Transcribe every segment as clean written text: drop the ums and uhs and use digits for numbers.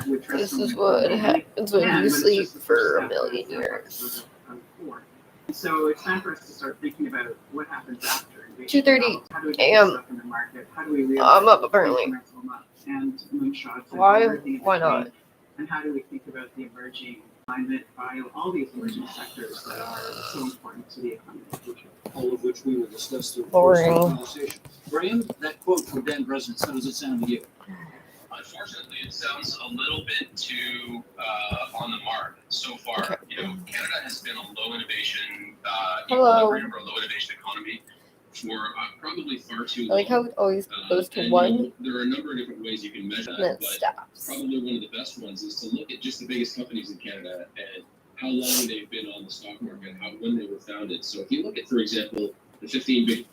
This is what happens when you sleep for a million years. So it's time for us to start thinking about what happens after 2:30 a.m. I'm up apparently. And moonshots. Why? Why not? And how do we think about the emerging climate, bio, all these emerging sectors that are so important to the economy of the future? All of which we will discuss through Boring. conversation. Graham, that quote from Dan President, how does it sound to you? Unfortunately, it sounds a little bit too on the mark so far. Okay. Canada has been a low innovation Equilibrium or a low innovation economy for probably far too long. I like how it always goes to one There are a number of different ways you can measure and then that, but stops. probably one of the best ones is to look at just the biggest companies in Canada and how long they've been on the stock market, when they were founded. So if you look at, for example, the 15 big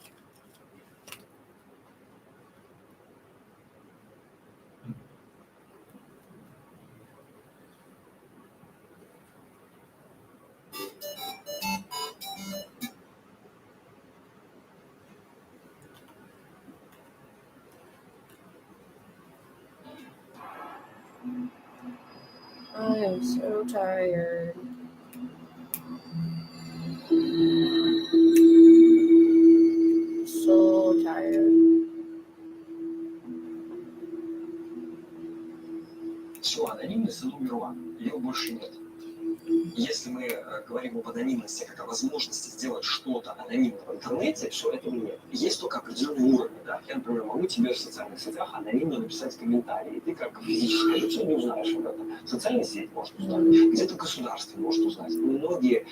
I am so tired. So tired. Все, анонимность умерла, ее больше нет. Если мы говорим об анонимности как о возможности сделать что-то анонимно в интернете, все, этого нет. Есть только определенный уровень. Да? Я, например, могу тебе в социальных сетях анонимно написать комментарий, и ты как физическое лицо не узнаешь об этом. Социальная сеть может узнать, где-то государство может узнать. Многие...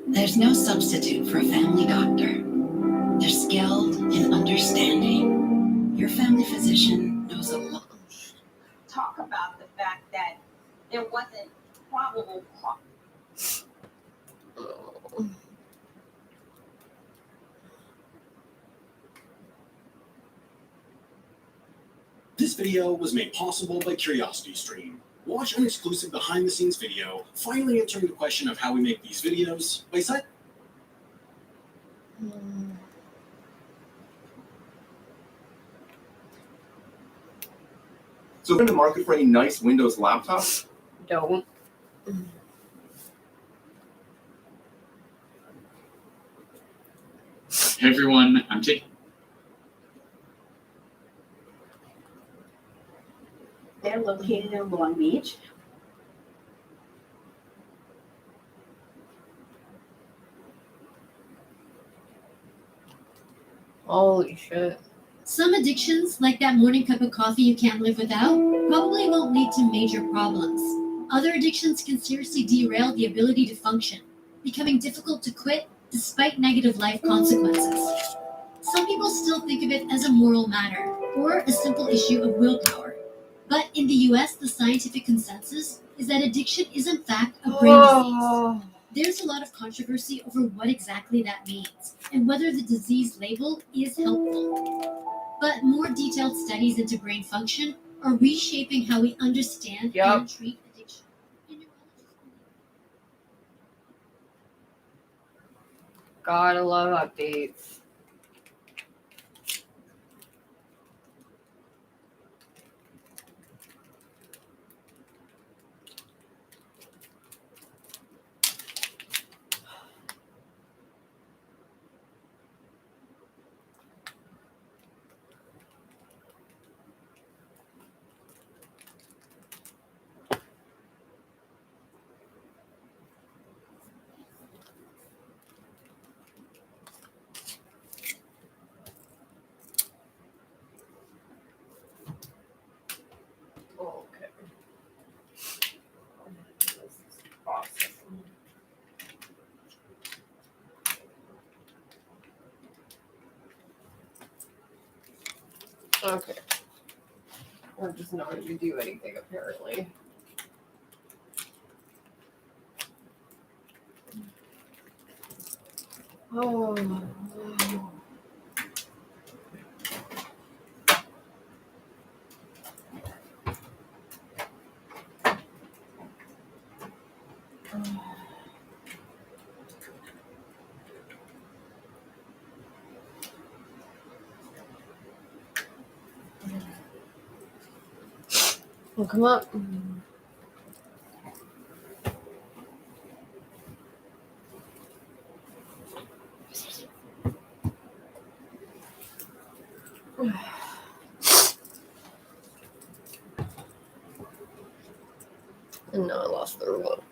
There's no substitute for a family doctor. They're skilled in understanding. Your family physician knows a lot. Talk about the fact that there wasn't probable cause. This video was made possible by CuriosityStream. Watch an exclusive behind-the-scenes video, finally answering the question of how we make these videos by site. So we're in the market for any nice Windows laptops? Don't. Hey everyone, I'm taking. They're located in Long Beach. Holy shit. Some addictions, like that morning cup of coffee you can't live without, probably won't lead to major problems. Other addictions can seriously derail the ability to function, becoming difficult to quit despite negative life consequences. Some people still think of it as a moral matter or a simple issue of willpower. But in the US, the scientific consensus is that addiction is in fact a brain disease. There's a lot of controversy over what exactly that means and whether the disease label is helpful. But more detailed studies into brain function are reshaping how we understand and treat addiction. Gotta love updates. Okay. We're just not going to do anything, apparently. Oh. Oh, come up. And now I lost the remote.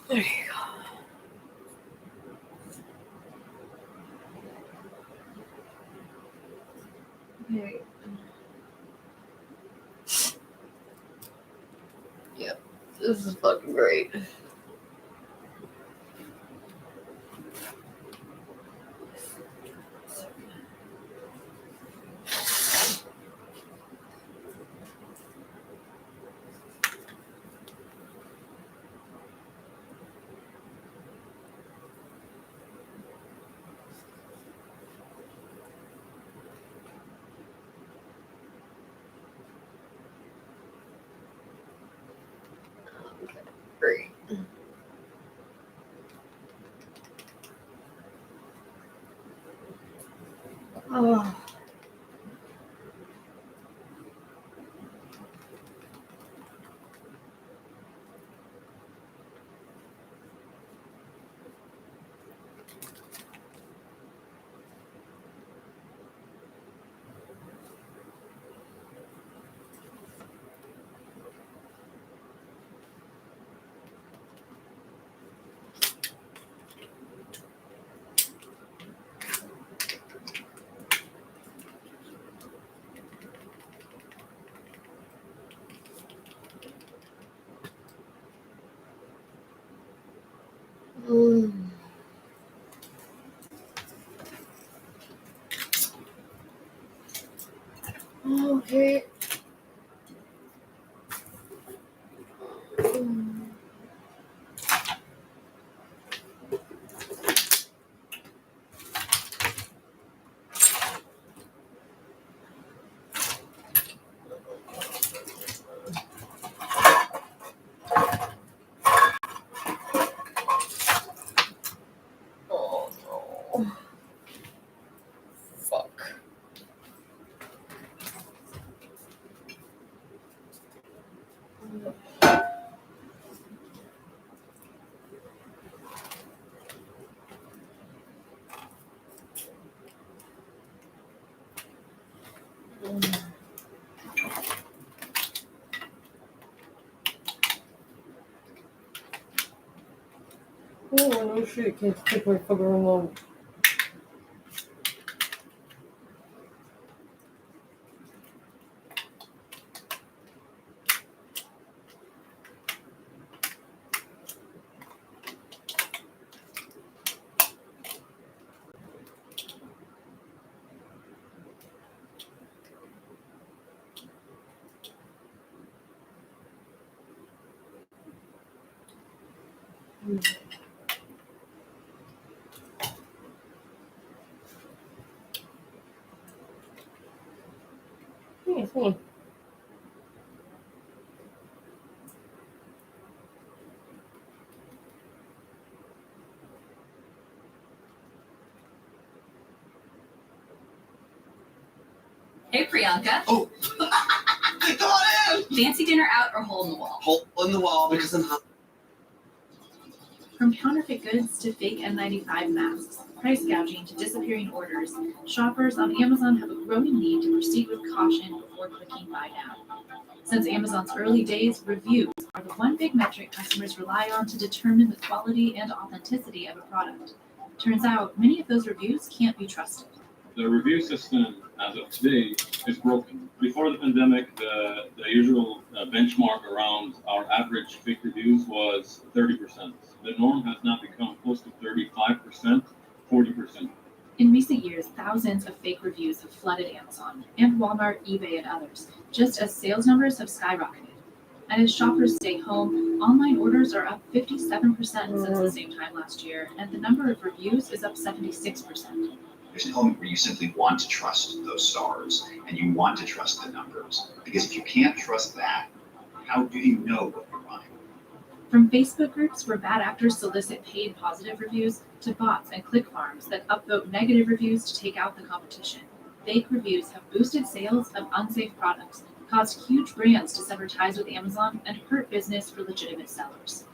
There you go. Okay. Yep, this is fucking great. Okay, great. Oh. Mm. Okay. Mm. Oh no. Fuck. Mm. Oh, no shit, can't take my fucking remote. Yeah, it's me. Hey, Priyanka. Oh, come on in. Fancy dinner out or hole in the wall? Hole in the wall because I'm hot. From counterfeit goods to fake N95 masks, price gouging to disappearing orders, shoppers on Amazon have a growing need to proceed with caution before clicking buy now. Since Amazon's early days, reviews are the one big metric customers rely on to determine the quality and authenticity of a product. Turns out, many of those reviews can't be trusted. The review system, as of today, is broken. Before the pandemic, the usual benchmark around our average fake reviews was 30%. The norm has now become close to 35%, 40%. In recent years, thousands of fake reviews have flooded Amazon and Walmart, eBay, and others, just as sales numbers have skyrocketed. And as shoppers stay home, online orders are up 57% since the same time last year, and the number of reviews is up 76%. There's an element where you simply want to trust those stars and you want to trust the numbers. Because if you can't trust that, how do you know what you're buying? From Facebook groups where bad actors solicit paid positive reviews to bots and click farms that upvote negative reviews to take out the competition, fake reviews have boosted sales of unsafe products, caused huge brands to sever ties with Amazon, and hurt business for legitimate sellers.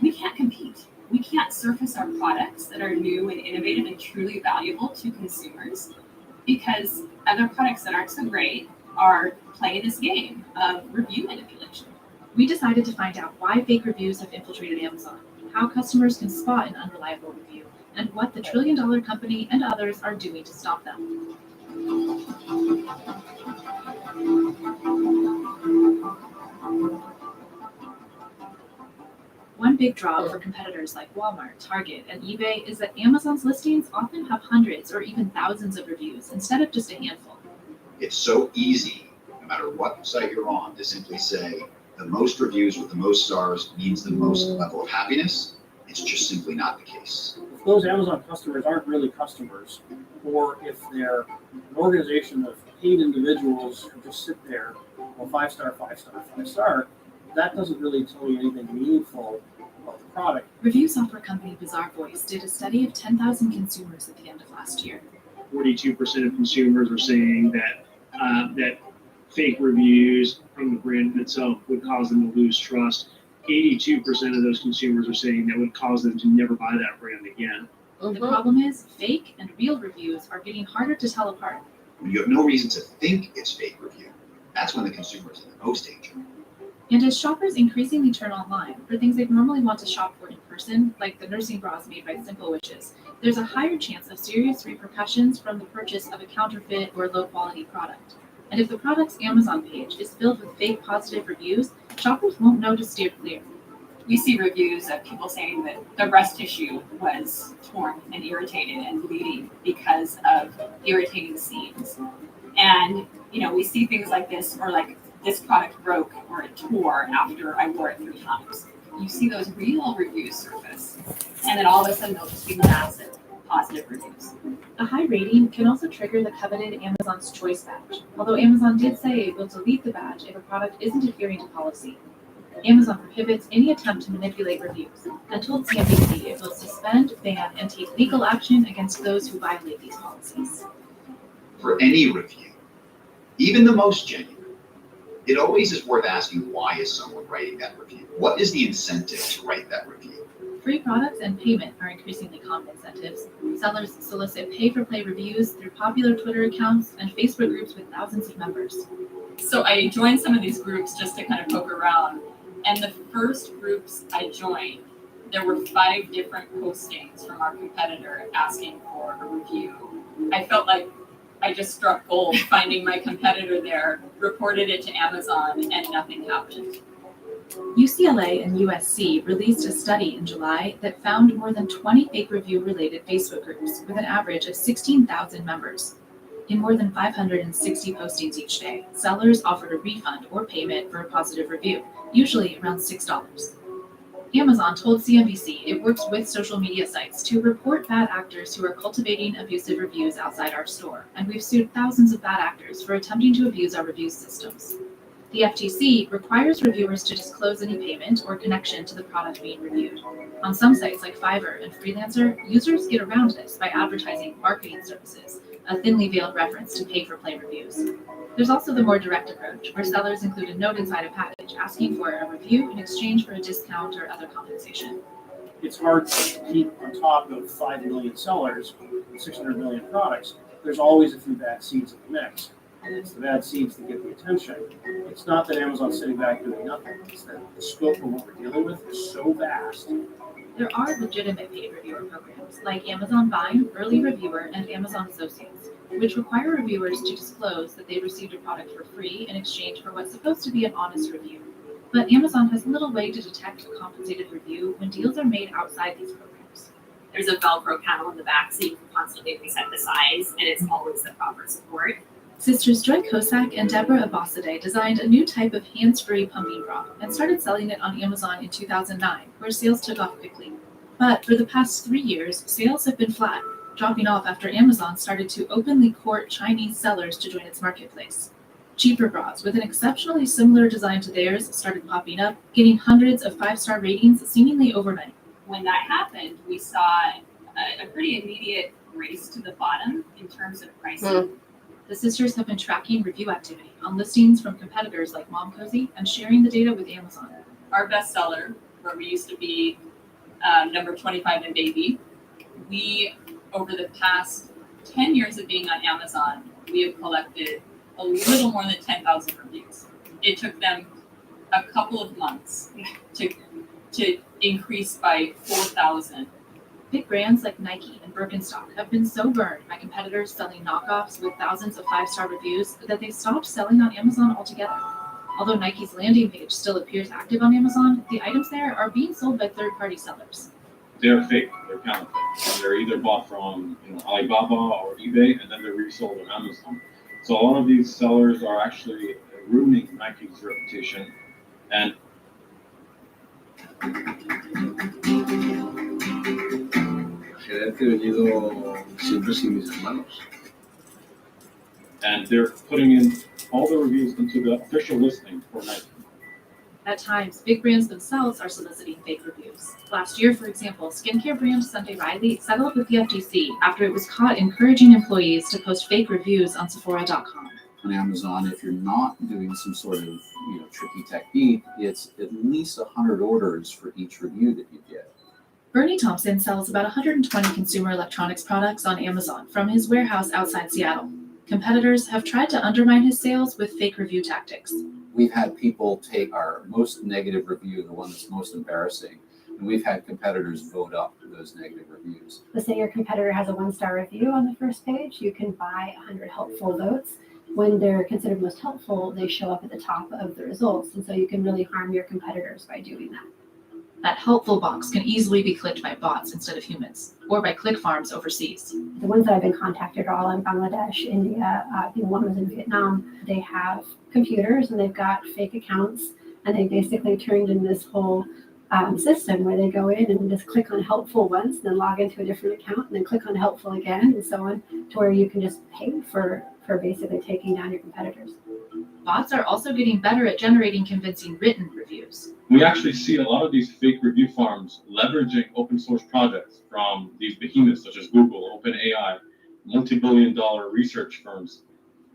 We can't compete. We can't surface our products that are new and innovative and truly valuable to consumers because other products that aren't so great are playing this game of review manipulation. We decided to find out why fake reviews have infiltrated Amazon, how customers can spot an unreliable review, and what the trillion-dollar company and others are doing to stop them. One big draw for competitors like Walmart, Target, and eBay is that Amazon's listings often have hundreds or even thousands of reviews instead of just a handful. It's so easy, no matter what site you're on, to simply say the most reviews with the most stars means the most level of happiness. It's just simply not the case. If those Amazon customers aren't really customers, or if they're an organization of paid individuals who just sit there, well, 5-star, 5-star, 5-star, that doesn't really tell you anything meaningful about the product. Review software company Bazaar Voice did a study of 10,000 consumers at the end of last year. 42% of consumers are saying that that fake reviews from the brand itself would cause them to lose trust. 82% of those consumers are saying that would cause them to never buy that brand again. The problem is, fake and real reviews are getting harder to tell apart. When you have no reason to think it's fake review, that's when the consumer is in the most danger. And as shoppers increasingly turn online for things they'd normally want to shop for in person, like the nursing bras made by Simple Wishes, there's a higher chance of serious repercussions from the purchase of a counterfeit or low-quality product. And if the product's Amazon page is filled with fake positive reviews, shoppers won't know to steer clear. We see reviews of people saying that their breast tissue was torn and irritated and bleeding because of irritating seams. And, we see things like this, or like this product broke or it tore after I wore it 3 times. You see those real reviews surface, and then all of a sudden they'll just be massive positive reviews. A high rating can also trigger the coveted Amazon's Choice badge, although Amazon did say it will delete the badge if a product isn't adhering to policy. Amazon prohibits any attempt to manipulate reviews and told CNBC it will suspend, ban, and take legal action against those who violate these policies. For any review, even the most genuine, it always is worth asking, why is someone writing that review? What is the incentive to write that review? Free products and payment are increasingly common incentives. Sellers solicit pay-for-play reviews through popular Twitter accounts and Facebook groups with thousands of members. So I joined some of these groups just to kind of poke around. And the first groups I joined, there were 5 different postings from our competitor asking for a review. I felt like I just struck gold finding my competitor there, reported it to Amazon, and nothing happened. UCLA and USC released a study in July that found more than 20 fake review-related Facebook groups with an average of 16,000 members. In more than 560 postings each day, sellers offered a refund or payment for a positive review, usually around $6. Amazon told CNBC it works with social media sites to report bad actors who are cultivating abusive reviews outside our store, and we've sued thousands of bad actors for attempting to abuse our review systems. The FTC requires reviewers to disclose any payment or connection to the product being reviewed. On some sites like Fiverr and Freelancer, users get around this by advertising marketing services, a thinly veiled reference to pay-for-play reviews. There's also the more direct approach, where sellers include a note inside a package asking for a review in exchange for a discount or other compensation. It's hard to keep on top of 5 million sellers and 600 million products. There's always a few bad seeds in the mix. And it's the bad seeds that get the attention. It's not that Amazon's sitting back doing nothing. It's that the scope of what we're dealing with is so vast. There are legitimate paid reviewer programs like Amazon Vine, Early Reviewer, and Amazon Associates, which require reviewers to disclose that they received a product for free in exchange for what's supposed to be an honest review. But Amazon has little way to detect a compensated review when deals are made outside these programs. There's a Velcro panel in the back so you can constantly reset the size, and it's always the proper support. Sisters Joy Kosak and Deborah Abbasadeh designed a new type of hands-free pumping bra and started selling it on Amazon in 2009, where sales took off quickly. But for the past 3 years, sales have been flat, dropping off after Amazon started to openly court Chinese sellers to join its marketplace. Cheaper bras with an exceptionally similar design to theirs started popping up, getting hundreds of 5-star ratings seemingly overnight. When that happened, we saw a pretty immediate race to the bottom in terms of pricing. The sisters have been tracking review activity on listings from competitors like Mom Cozy and sharing the data with Amazon. Our bestseller, where we used to be number 25 in baby, we, over the past 10 years of being on Amazon, we have collected a little more than 10,000 reviews. It took them a couple of months to increase by 4,000. Big brands like Nike and Birkenstock have been so burned by competitors selling knockoffs with thousands of 5-star reviews that they stopped selling on Amazon altogether. Although Nike's landing page still appears active on Amazon, the items there are being sold by third-party sellers. They're fake, they're counterfeit. They're either bought from Alibaba or eBay, and then they're resold on Amazon. So a lot of these sellers are actually ruining Nike's reputation. And they're putting in all the reviews into the official listing for Nike. At times, big brands themselves are soliciting fake reviews. Last year, for example, skincare brand Sunday Riley settled with the FTC after it was caught encouraging employees to post fake reviews on Sephora.com. On Amazon, if you're not doing some sort of tricky technique, it's at least 100 orders for each review that you get. Bernie Thompson sells about 120 consumer electronics products on Amazon from his warehouse outside Seattle. Competitors have tried to undermine his sales with fake review tactics. We've had people take our most negative review, the one that's most embarrassing, and we've had competitors vote up those negative reviews. Let's say your competitor has a 1-star review on the first page, you can buy 100 helpful votes. When they're considered most helpful, they show up at the top of the results, and so you can really harm your competitors by doing that. That helpful box can easily be clicked by bots instead of humans, or by click farms overseas. The ones that I've been contacted are all in Bangladesh, India, I think one was in Vietnam. They have computers and they've got fake accounts, and they basically turned in this whole system where they go in and just click on helpful once, then log into a different account, and then click on helpful again, and so on, to where you can just pay for basically taking down your competitors. Bots are also getting better at generating convincing written reviews. We actually see a lot of these fake review farms leveraging open source projects from these behemoths such as Google, OpenAI, multi-billion-dollar research firms,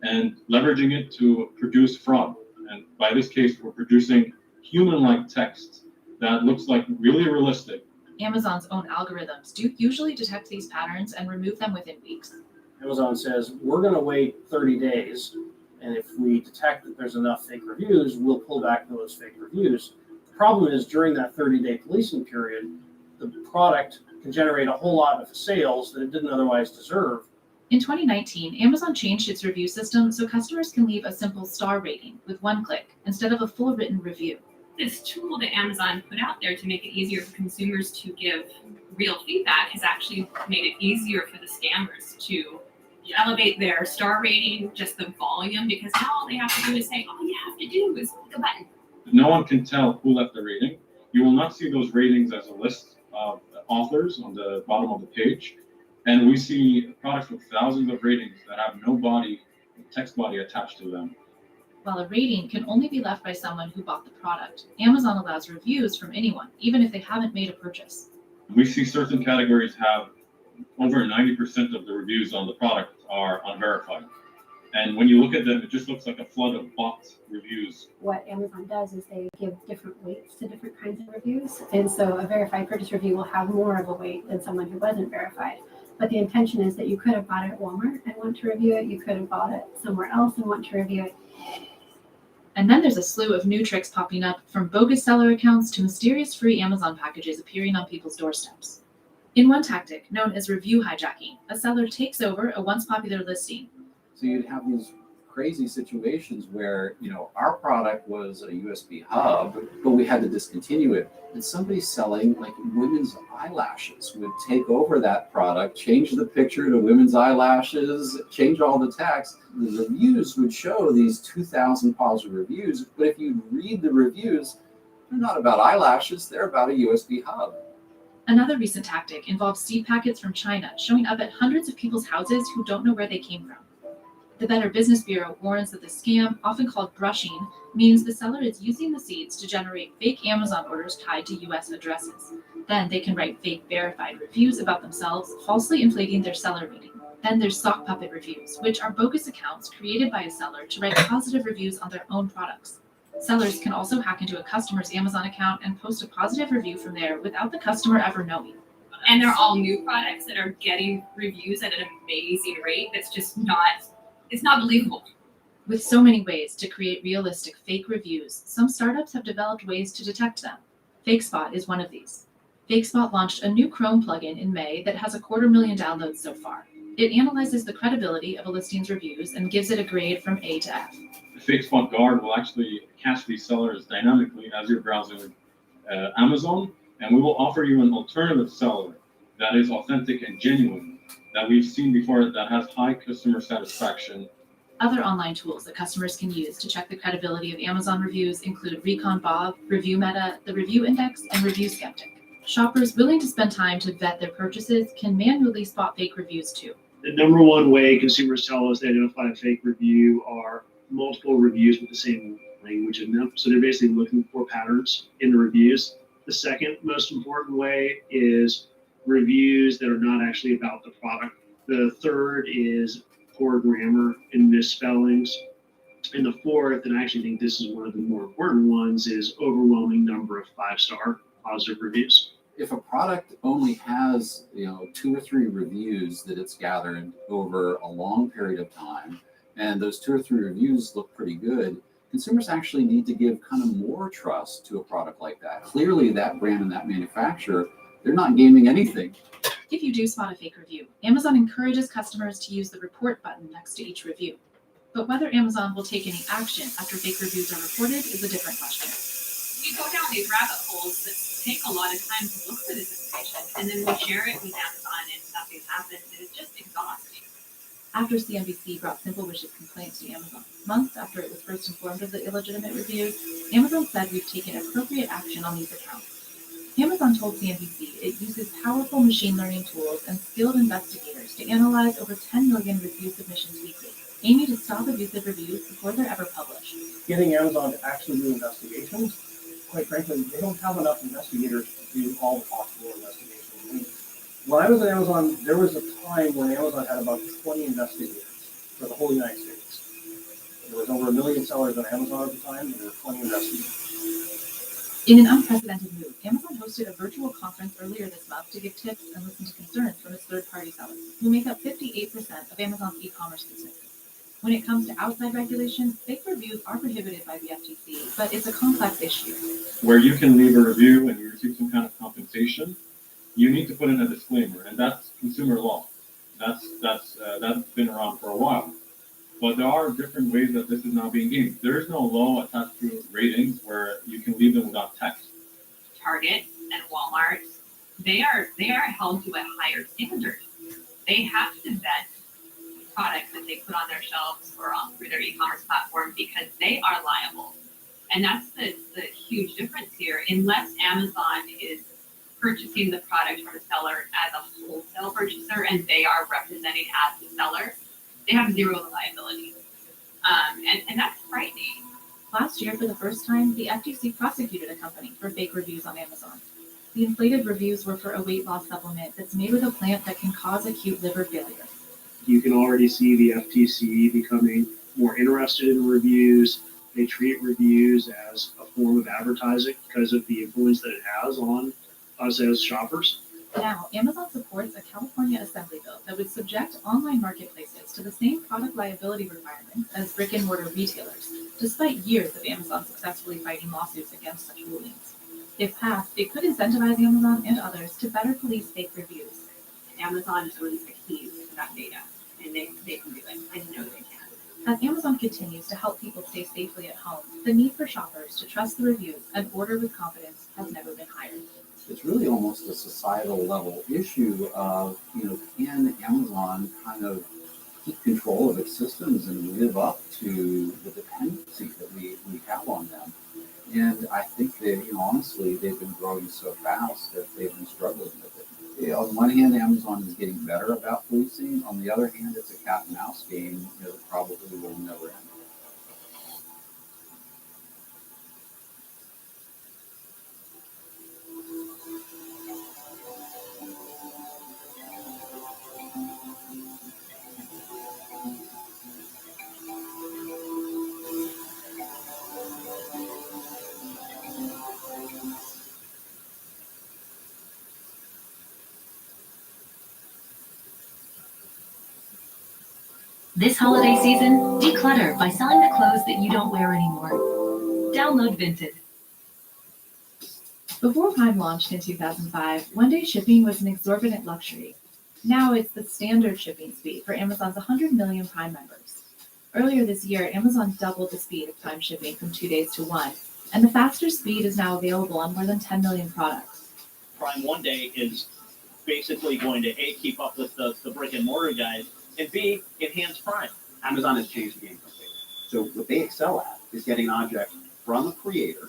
and leveraging it to produce fraud. And by this case, we're producing human-like text that looks like really realistic. Amazon's own algorithms do usually detect these patterns and remove them within weeks. Amazon says, we're going to wait 30 days, and if we detect that there's enough fake reviews, we'll pull back those fake reviews. The problem is during that 30-day policing period, the product can generate a whole lot of sales that it didn't otherwise deserve. In 2019, Amazon changed its review system so customers can leave a simple star rating with one click instead of a full written review. This tool that Amazon put out there to make it easier for consumers to give real feedback has actually made it easier for the scammers to elevate their star rating, just the volume, because now all they have to do is say, all you have to do is click a button. No one can tell who left the rating. You will not see those ratings as a list of authors on the bottom of the page. And we see products with thousands of ratings that have no body, text body attached to them. While a rating can only be left by someone who bought the product, Amazon allows reviews from anyone, even if they haven't made a purchase. We see certain categories have over 90% of the reviews on the product are unverified. And when you look at them, it just looks like a flood of bot reviews. What Amazon does is they give different weights to different kinds of reviews. And so a verified purchase review will have more of a weight than someone who wasn't verified. But the intention is that you could have bought it at Walmart and want to review it. You could have bought it somewhere else and want to review it. And then there's a slew of new tricks popping up, from bogus seller accounts to mysterious free Amazon packages appearing on people's doorsteps. In one tactic, known as review hijacking, a seller takes over a once popular listing. So you'd have these crazy situations where, our product was a USB hub, but we had to discontinue it. And somebody selling like women's eyelashes would take over that product, change the picture to women's eyelashes, change all the text. The reviews would show these 2,000 positive reviews, but if you read the reviews, they're not about eyelashes, they're about a USB hub. Another recent tactic involves seed packets from China showing up at hundreds of people's houses who don't know where they came from. The Better Business Bureau warns that the scam, often called brushing, means the seller is using the seeds to generate fake Amazon orders tied to US addresses. Then they can write fake verified reviews about themselves, falsely inflating their seller rating. Then there's sock puppet reviews, which are bogus accounts created by a seller to write positive reviews on their own products. Sellers can also hack into a customer's Amazon account and post a positive review from there without the customer ever knowing. And they're all new products that are getting reviews at an amazing rate that's just it's not believable. With so many ways to create realistic fake reviews, some startups have developed ways to detect them. FakeSpot is one of these. FakeSpot launched a new Chrome plugin in May that has 250,000 downloads so far. It analyzes the credibility of a listing's reviews and gives it a grade from A to F. The FakeSpot Guard will actually catch these sellers dynamically as you're browsing Amazon, and we will offer you an alternative seller that is authentic and genuine, that we've seen before, that has high customer satisfaction. Other online tools that customers can use to check the credibility of Amazon reviews include Recon Bob, Review Meta, the Review Index, and Review Skeptic. Shoppers willing to spend time to vet their purchases can manually spot fake reviews too. The number one way consumers tell us they identify a fake review are multiple reviews with the same language in them. So they're basically looking for patterns in the reviews. The second most important way is reviews that are not actually about the product. The third is poor grammar and misspellings. And the fourth, and I actually think this is one of the more important ones, is overwhelming number of 5-star positive reviews. If a product only has 2 or 3 reviews that it's gathered over a long period of time, and those 2 or 3 reviews look pretty good, consumers actually need to give kind of more trust to a product like that. Clearly, that brand and that manufacturer, they're not gaming anything. If you do spot a fake review, Amazon encourages customers to use the report button next to each review. But whether Amazon will take any action after fake reviews are reported is a different question. We go down these rabbit holes that take a lot of time to look for this information, and then we share it with Amazon and nothing happens, and it's just exhausting. After CNBC brought Simple Wishes complaints to Amazon, months after it was first informed of the illegitimate reviews, Amazon said we've taken appropriate action on these accounts. Amazon told CNBC it uses powerful machine learning tools and skilled investigators to analyze over 10 million review submissions weekly, aiming to stop abusive reviews before they're ever published. Getting Amazon to actually do investigations, quite frankly, they don't have enough investigators to do all the possible investigations. I mean, when I was at Amazon, there was a time when Amazon had about 20 investigators for the whole United States. There was over 1 million sellers on Amazon at the time, and there were 20 investigators. In an unprecedented move, Amazon hosted a virtual conference earlier this month to give tips and listen to concerns from its third-party sellers, who make up 58% of Amazon's e-commerce business. When it comes to outside regulation, fake reviews are prohibited by the FTC, but it's a complex issue. Where you can leave a review and you receive some kind of compensation, you need to put in a disclaimer, and that's consumer law. That's been around for a while. But there are different ways that this is now being gamed. There is no law attached to ratings where you can leave them without text. Target and Walmart, they are held to a higher standard. They have to vet products that they put on their shelves or through their e-commerce platform because they are liable. And that's the huge difference here. Unless Amazon is purchasing the product from a seller as a wholesale purchaser and they are representing as the seller, they have zero liability. And that's frightening. Last year, for the first time, the FTC prosecuted a company for fake reviews on Amazon. The inflated reviews were for a weight loss supplement that's made with a plant that can cause acute liver failure. You can already see the FTC becoming more interested in reviews. They treat reviews as a form of advertising because of the influence that it has on us as shoppers. Now, Amazon supports a California assembly bill that would subject online marketplaces to the same product liability requirements as brick-and-mortar retailers, despite years of Amazon successfully fighting lawsuits against such rulings. If passed, it could incentivize Amazon and others to better police fake reviews. Amazon owns the keys to that data, and they can do it. I know they can. As Amazon continues to help people stay safely at home, the need for shoppers to trust the reviews and order with confidence has never been higher. It's really almost a societal level issue of, can Amazon kind of keep control of its systems and live up to the dependency that we have on them? And I think that, honestly, they've been growing so fast that they've been struggling with it. on one hand, Amazon is getting better about policing. On the other hand, it's a cat and mouse game that probably will never end. This holiday season, declutter by selling the clothes that you don't wear anymore. Download Vinted. Before Prime launched in 2005, one-day shipping was an exorbitant luxury. Now it's the standard shipping speed for Amazon's 100 million Prime members. Earlier this year, Amazon doubled the speed of Prime shipping from 2 days to 1, and the faster speed is now available on more than 10 million products. Prime One Day is basically going to A, keep up with the brick and mortar guys, and B, enhance Prime. Amazon has changed the game completely. So what they excel at is getting an object from a creator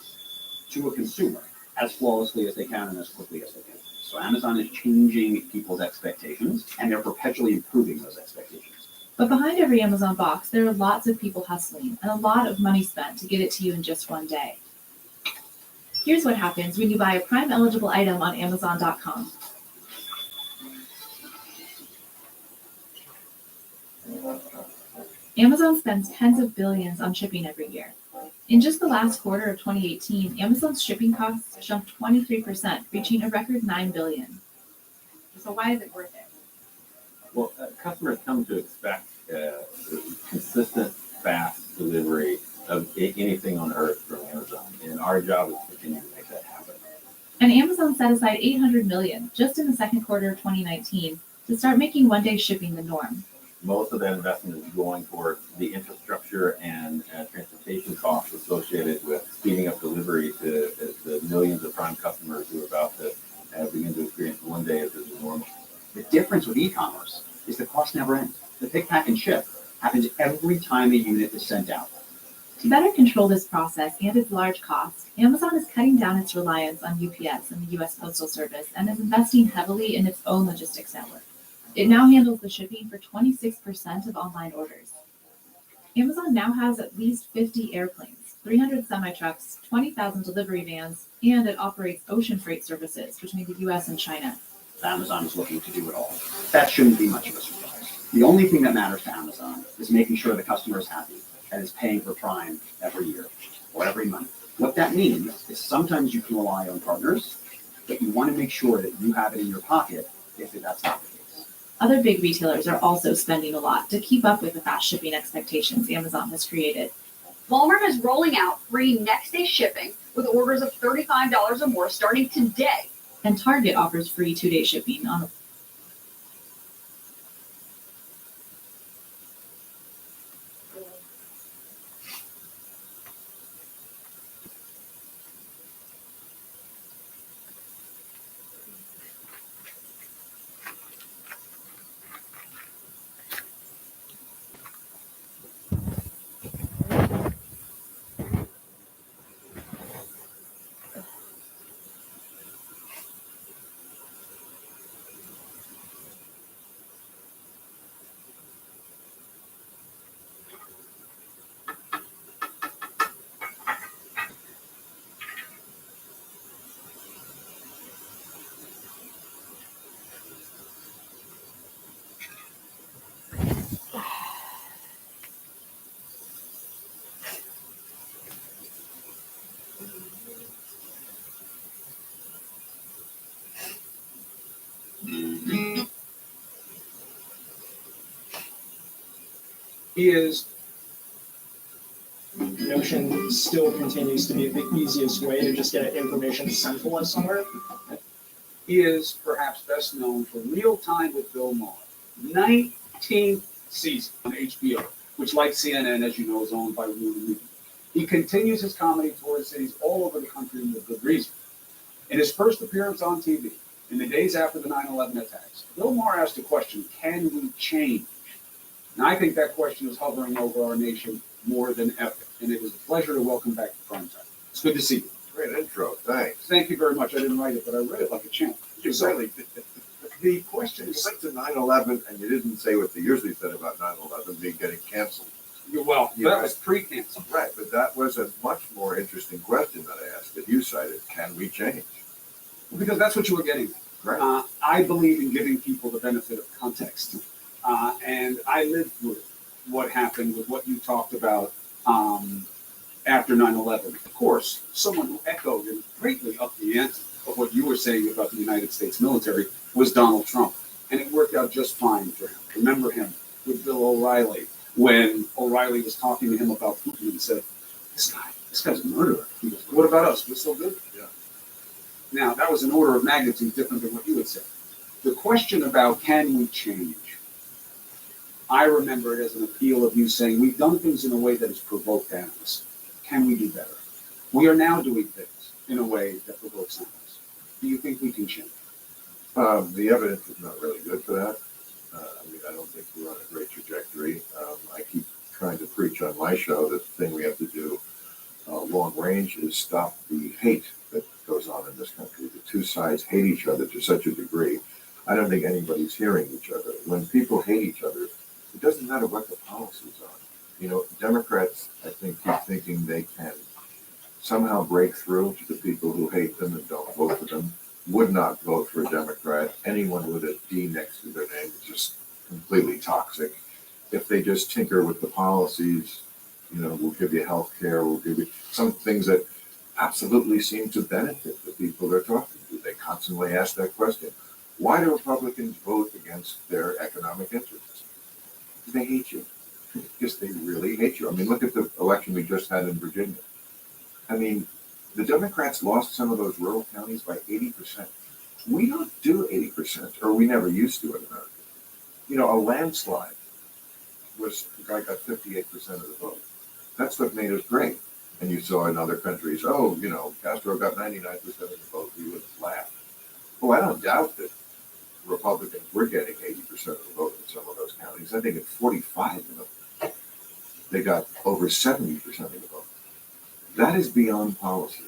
to a consumer as flawlessly as they can and as quickly as they can. So Amazon is changing people's expectations, and they're perpetually improving those expectations. But behind every Amazon box, there are lots of people hustling and a lot of money spent to get it to you in just one day. Here's what happens when you buy a Prime eligible item on Amazon.com. Amazon spends tens of billions on shipping every year. In just the last quarter of 2018, Amazon's shipping costs jumped 23%, reaching a record $9 billion. So why is it worth it? Well, customers come to expect consistent, fast delivery of anything on earth from Amazon, and our job is to continue to make that happen. And Amazon set aside $800 million just in the second quarter of 2019 to start making one-day shipping the norm. Most of that investment is going toward the infrastructure and transportation costs associated with speeding up delivery to the millions of Prime customers who are about to begin to experience one day as is normal. The difference with e-commerce is the cost never ends. The pick, pack, and ship happens every time a unit is sent out. To better control this process and its large cost, Amazon is cutting down its reliance on UPS and the U.S. Postal Service and is investing heavily in its own logistics network. It now handles the shipping for 26% of online orders. Amazon now has at least 50 airplanes, 300 semi-trucks, 20,000 delivery vans, and it operates ocean freight services between the U.S. and China. Amazon is looking to do it all. That shouldn't be much of a surprise. The only thing that matters to Amazon is making sure the customer is happy and is paying for Prime every year or every month. What that means is sometimes you can rely on partners, but you want to make sure that you have it in your pocket if that's not the case. Other big retailers are also spending a lot to keep up with the fast shipping expectations Amazon has created. Walmart is rolling out free next-day shipping with orders of $35 or more starting today. And Target offers free 2-day shipping on Notion still continues to be the easiest way to just get information centralized somewhere. He is perhaps best known for Real Time with Bill Maher, 19th season on HBO, which, like CNN, as you know, is owned by Warner Media. He continues his comedy tour in cities all over the country with good reason. In his first appearance on TV, in the days after the 9/11 attacks, Bill Maher asked the question, can we change? And I think that question is hovering over our nation more than ever. And it is a pleasure to welcome back to Primetime. It's good to see you. Great intro, thanks. Thank you very much. I didn't write it, but I read it like a champ. You really did. The question You is, went to 9/11 and you didn't say what they usually said about 9/11 being getting canceled. well, Yeah. that was pre-canceled. Right, but that was a much more interesting question that I asked that you cited. Can we change? Because that's what you were getting at. Right. I believe in giving people the benefit of context. And I lived through what happened with what you talked about after 9/11. Of course, someone who echoed and greatly upped the ante of what you were saying about the United States military was Donald Trump. And it worked out just fine for him. Remember him with Bill O'Reilly when O'Reilly was talking to him about Putin and said, this guy's a murderer. He goes, what about us? We're so good. Yeah. Now, that was an order of magnitude different than what you had said. The question about can we change, I remember it as an appeal of you saying, we've done things in a way that has provoked animus. Can we do better? We are now doing things in a way that provokes animus. Do you think we can change? The evidence is not really good for that. I don't think we're on a great trajectory. I keep trying to preach on my show that the thing we have to do long range is stop the hate that goes on in this country. The two sides hate each other to such a degree. I don't think anybody's hearing each other. When people hate each other, it doesn't matter what the policies are. Democrats, I think, keep thinking they can somehow break through to the people who hate them and don't vote for them, would not vote for a Democrat. Anyone with a D next to their name is just completely toxic. If they just tinker with the policies, we'll give you health care, we'll give you some things that absolutely seem to benefit the people they're talking to. They constantly ask that question. Why do Republicans vote against their economic interests? They hate you. Because they really hate you. Look at the election we just had in Virginia. The Democrats lost some of those rural counties by 80%. We don't do 80%, or we never used to in America. A landslide was the guy got 58% of the vote. That's what made us great. And you saw in other countries, Castro got 99% of the vote. We would laugh. Well, I don't doubt that Republicans were getting 80% of the vote in some of those counties. I think at 45 of them, they got over 70% of the vote. That is beyond policy.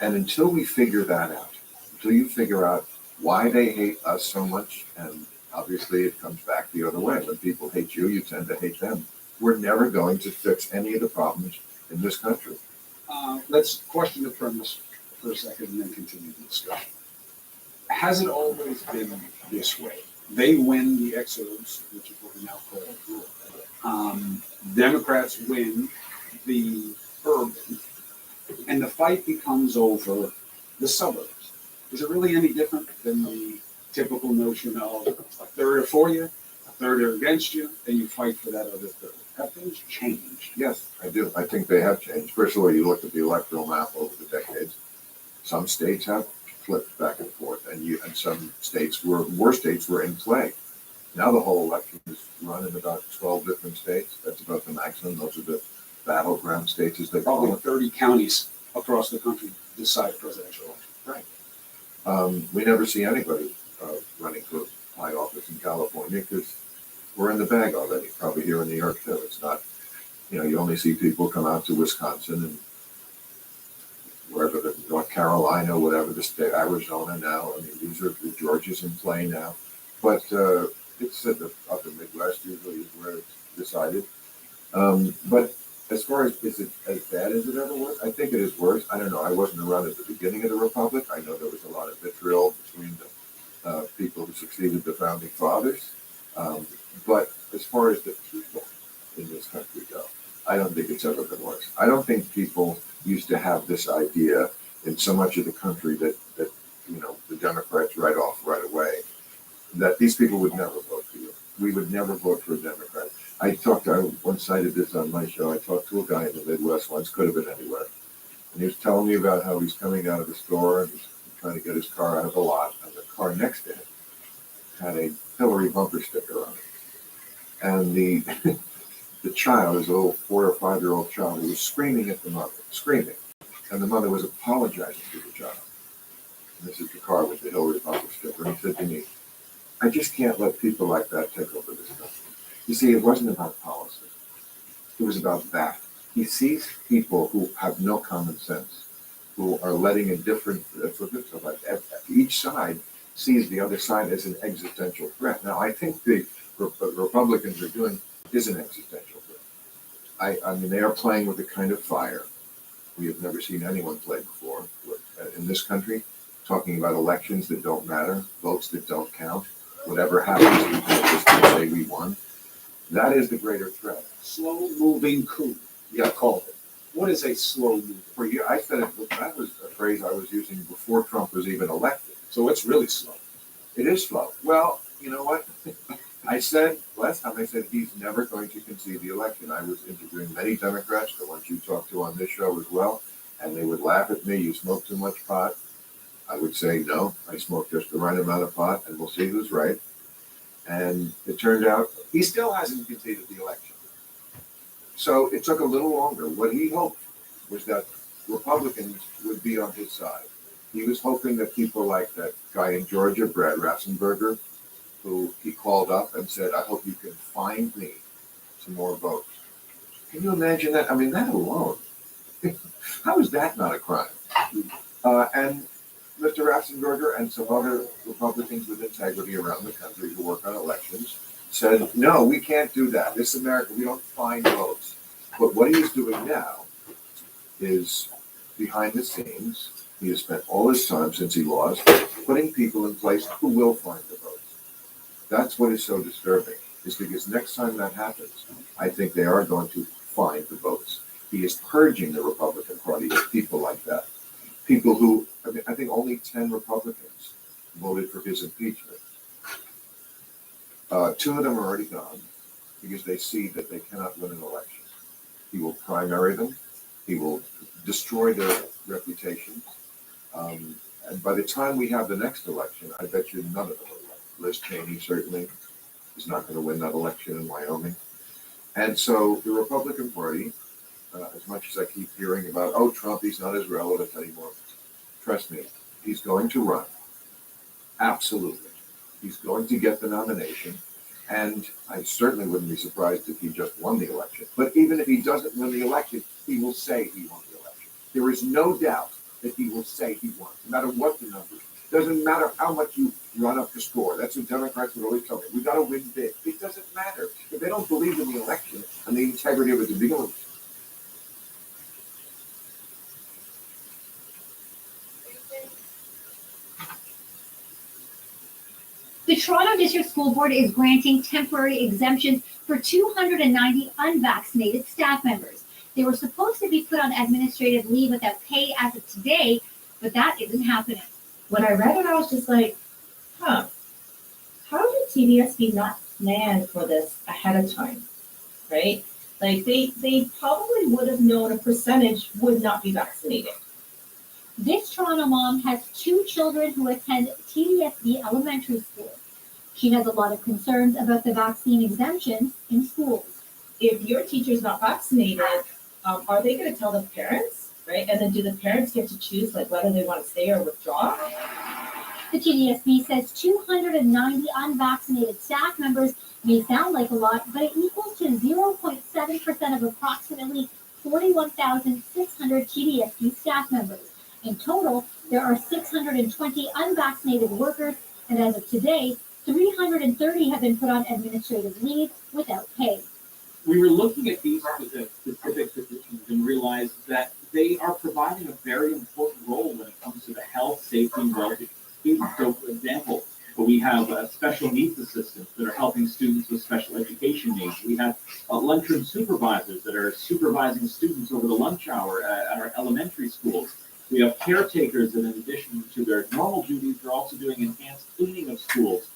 And until we figure that out, until you figure out why they hate us so much, and obviously it comes back the other way. When people hate you, you tend to hate them. We're never going to fix any of the problems in this country. Let's question the premise for a second and then continue the discussion. Has it always been this way? They win the exurbs, which is what we now call Democrats win the urban, and the fight becomes over the suburbs. Is it really any different than the typical notion of a third are for you, a third are against you, and you fight for that other third? Have things changed? Yes, I do. I think they have changed. First of all, you look at the electoral map over the decades. Some states have flipped back and forth, and some states were in play. Now the whole election is run in about 12 different states. That's about the maximum. Those are the battleground states, as they call Probably them. 30 counties across the country decide presidential election. Right. We never see anybody running for high office in California because we're in the bag already. Probably here in New York too. It's not, you only see people come out to Wisconsin and wherever, the North Carolina, whatever the state, Arizona now. These are the Georgia's in play now. But it's at the upper Midwest usually is where it's decided. But as far as, is it as bad as it ever was? I think it is worse. I don't know. I wasn't around at the beginning of the Republic. I know there was a lot of vitriol between the people who succeeded the founding fathers. But as far as the people in this country go, I don't think it's ever been worse. I don't think people used to have this idea in so much of the country that the Democrats write off right away, that these people would never vote for you. We would never vote for a Democrat. I once cited this on my show. I talked to a guy in the Midwest once, could have been anywhere. And he was telling me about how he's coming out of the store and he's trying to get his car out of the lot. And the car next to him had a Hillary bumper sticker on it. And the child, his little 4 or 5 year old child, was screaming at the mother, screaming. And the mother was apologizing to the child. And this is the car with the Hillary bumper sticker. And he said to me, I just can't let people like that take over this country. You see, it wasn't about policy. It was about that. He sees people who have no common sense, who are letting in different, each side sees the other side as an existential threat. Now, I think the Republicans are doing is an existential threat. I mean, they are playing with a kind of fire we have never seen anyone play before in this country, talking about elections that don't matter, votes that don't count, whatever happens, we can just say we won. That is the greater threat. Slow-moving coup. Yeah, Called it. What is a slow moving? For you, I said it, that was a phrase I was using before Trump was even elected. So it's really slow. It is slow. Well, you know what? I said, last time I said he's never going to concede the election. I was interviewing many Democrats, the ones you talked to on this show as well, and they would laugh at me, you smoke too much pot. I would say, no, I smoke just the right amount of pot, and we'll see who's right. And it turned out he still hasn't conceded the election. So it took a little longer. What he hoped was that Republicans would be on his side. He was hoping that people like that guy in Georgia, Brad Ratzenberger, who he called up and said, I hope you can find me some more votes. Can you imagine that? I mean, that alone. How is that not a crime? And Mr. Ratzenberger and some other Republicans with integrity around the country who work on elections said, no, we can't do that. This is America. We don't find votes. But what he is doing now is behind the scenes. He has spent all his time since he lost putting people in place who will find the votes. That's what is so disturbing, is because next time that happens, I think they are going to find the votes. He is purging the Republican Party of people like that. People who, I think only 10 Republicans voted for his impeachment. 2 of them are already gone because they see that they cannot win an election. He will primary them. He will destroy their reputations. And by the time we have the next election, I bet you none of them will win. Liz Cheney certainly is not going to win that election in Wyoming. And so the Republican Party, as much as I keep hearing about, oh, Trump, he's not as relevant anymore. Trust me, he's going to run. Absolutely. He's going to get the nomination. And I certainly wouldn't be surprised if he just won the election. But even if he doesn't win the election, he will say he won the election. There is no doubt that he will say he won, no matter what the numbers. Doesn't matter how much you run up the score. That's what Democrats would always tell me. We got to win big. It doesn't matter. If they don't believe in the election and the integrity of it to begin with. The Toronto District School Board is granting temporary exemptions for 290 unvaccinated staff members. They were supposed to be put on administrative leave without pay as of today, but that isn't happening. When I read it, I was just like, how did TDSB not plan for this ahead of time, right? Like, they probably would have known a percentage would not be vaccinated. This Toronto mom has 2 children who attend TDSB Elementary School. She has a lot of concerns about the vaccine exemptions in schools. If your teacher's not vaccinated, are they going to tell the parents, right? And then do the parents get to choose like whether they want to stay or withdraw? The TDSB says 290 unvaccinated staff members may sound like a lot, but it equals to 0.7% of approximately 41,600 TDSB staff members. In total, there are 620 unvaccinated workers, and as of today, 330 have been put on administrative leave without pay. We were looking at these specific positions and realized that they are providing a very important role when it comes to the health, safety, and well-being of students. So, for example, we have special needs assistants that are helping students with special education needs. We have lunchroom supervisors that are supervising students over the lunch hour at our elementary schools. We have caretakers that, in addition to their normal duties, are also doing enhanced cleaning of schools.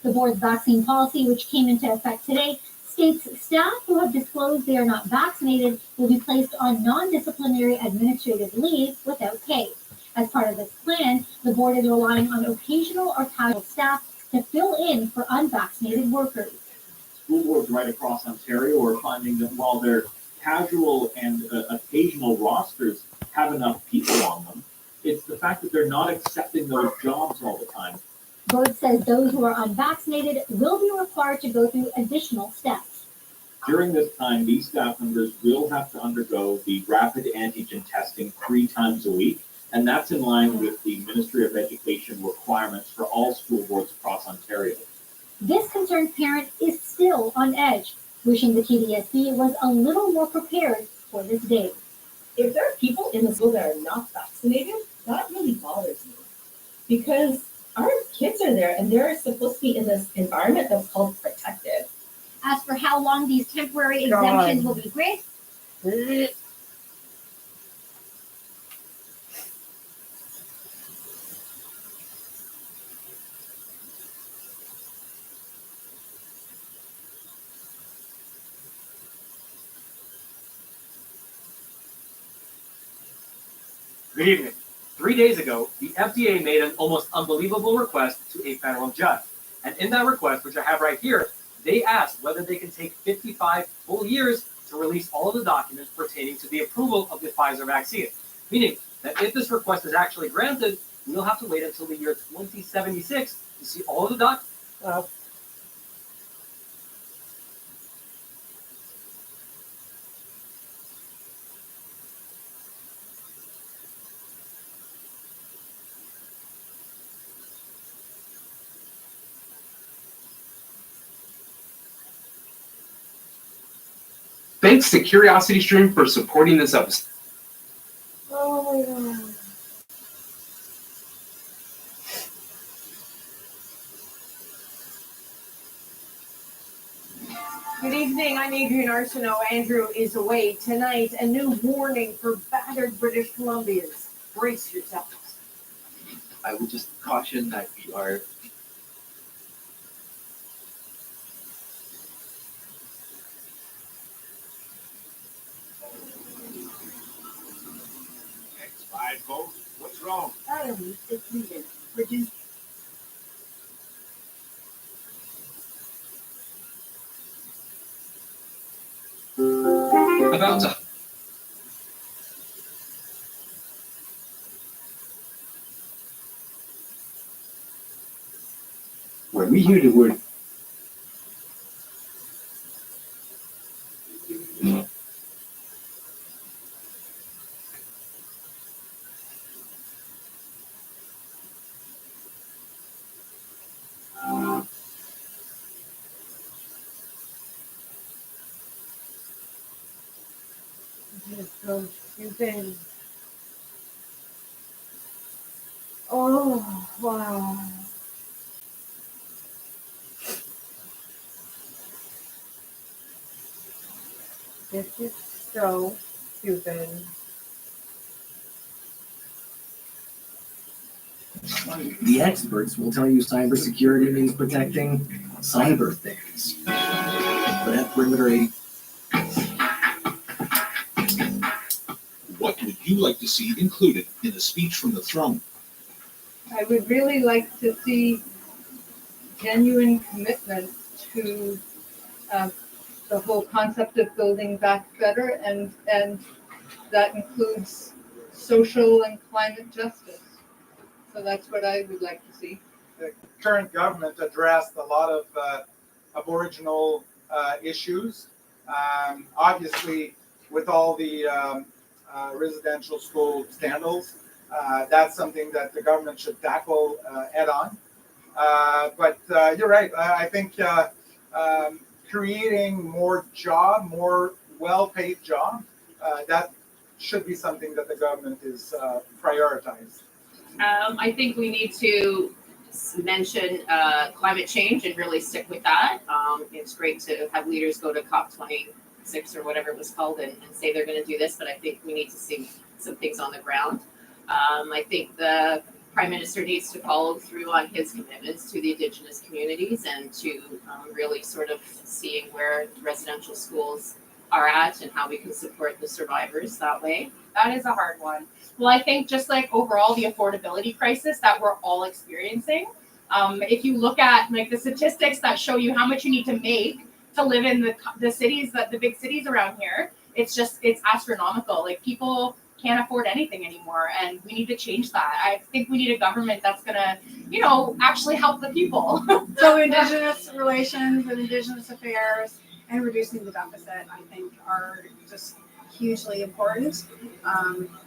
The board's vaccine policy, which came into effect today, states staff who have disclosed they are not vaccinated will be placed on non-disciplinary administrative leave without pay. As part of this plan, the board is relying on occasional or casual staff to fill in for unvaccinated workers. School boards right across Ontario are finding that while their casual and occasional rosters have enough people on them, it's the fact that they're not accepting those jobs all the time. Board says those who are unvaccinated will be required to go through additional steps. During this time, these staff members will have to undergo the rapid antigen testing 3 times a week. And that's in line with the Ministry of Education requirements for all school boards across Ontario. This concerned parent is still on edge, wishing the TDSB was a little more prepared for this day. If there are people in the school that are not vaccinated, that really bothers me. Because our kids are there and they're supposed to be in this environment that's called protected. As for how long these temporary God. exemptions will be granted, Good evening. 3 days ago, the FDA made an almost unbelievable request to a federal judge. And in that request, which I have right here, they asked whether they can take 55 full years to release all of the documents pertaining to the approval of the Pfizer vaccine. Meaning that if this request is actually granted, we'll have to wait until the year 2076 to see all of the documents. Thanks to CuriosityStream for supporting this episode. Oh my god. Good evening, I'm Adrian Arsenault. Andrew is away tonight. A new warning for battered British Columbians. Brace yourselves. I would just caution that we are X5 vote? What's wrong? Batteries depleted. Reduce. about to. When we hear the word So stupid. Oh, wow. This is so stupid. The experts will tell you cybersecurity means protecting cyber things. But at Perimeter 80, What would you like to see included in the speech from the throne? I would really like to see genuine commitment to the whole concept of building back better, and that includes social and climate justice. So that's what I would like to see. The current government addressed a lot of Aboriginal issues. Obviously, with all the residential school scandals, that's something that the government should tackle head on. But you're right. I think creating more well-paid jobs, that should be something that the government is prioritized. I think we need to mention climate change and really stick with that. It's great to have leaders go to COP26 or whatever it was called and say they're going to do this, but I think we need to see some things on the ground. I think the Prime Minister needs to follow through on his commitments to the Indigenous communities and to really sort of seeing where residential schools are at and how we can support the survivors that way. That is a hard one. Well, I think just like overall the affordability crisis that we're all experiencing, if you look at like the statistics that show you how much you need to make to live in the cities, the big cities around here, it's astronomical. Like people can't afford anything anymore, and we need to change that. I think we need a government that's gonna, actually help the people. So Indigenous relations and Indigenous affairs and reducing the deficit, I think, are just hugely important.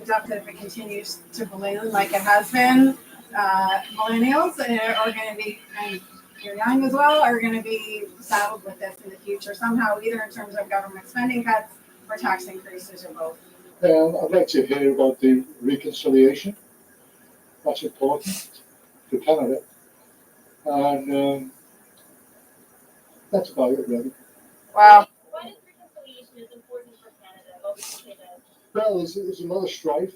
Definitely if it continues to balloon like it has been, millennials are going to be, and you're young as well, are going to be saddled with this in the future somehow, either in terms of government spending cuts or tax increases or both. I'd like to hear about the reconciliation. That's important to Canada. And that's about it, really. Wow. Why does reconciliation is important for Canada? What would you say that? Well, there's a lot of strife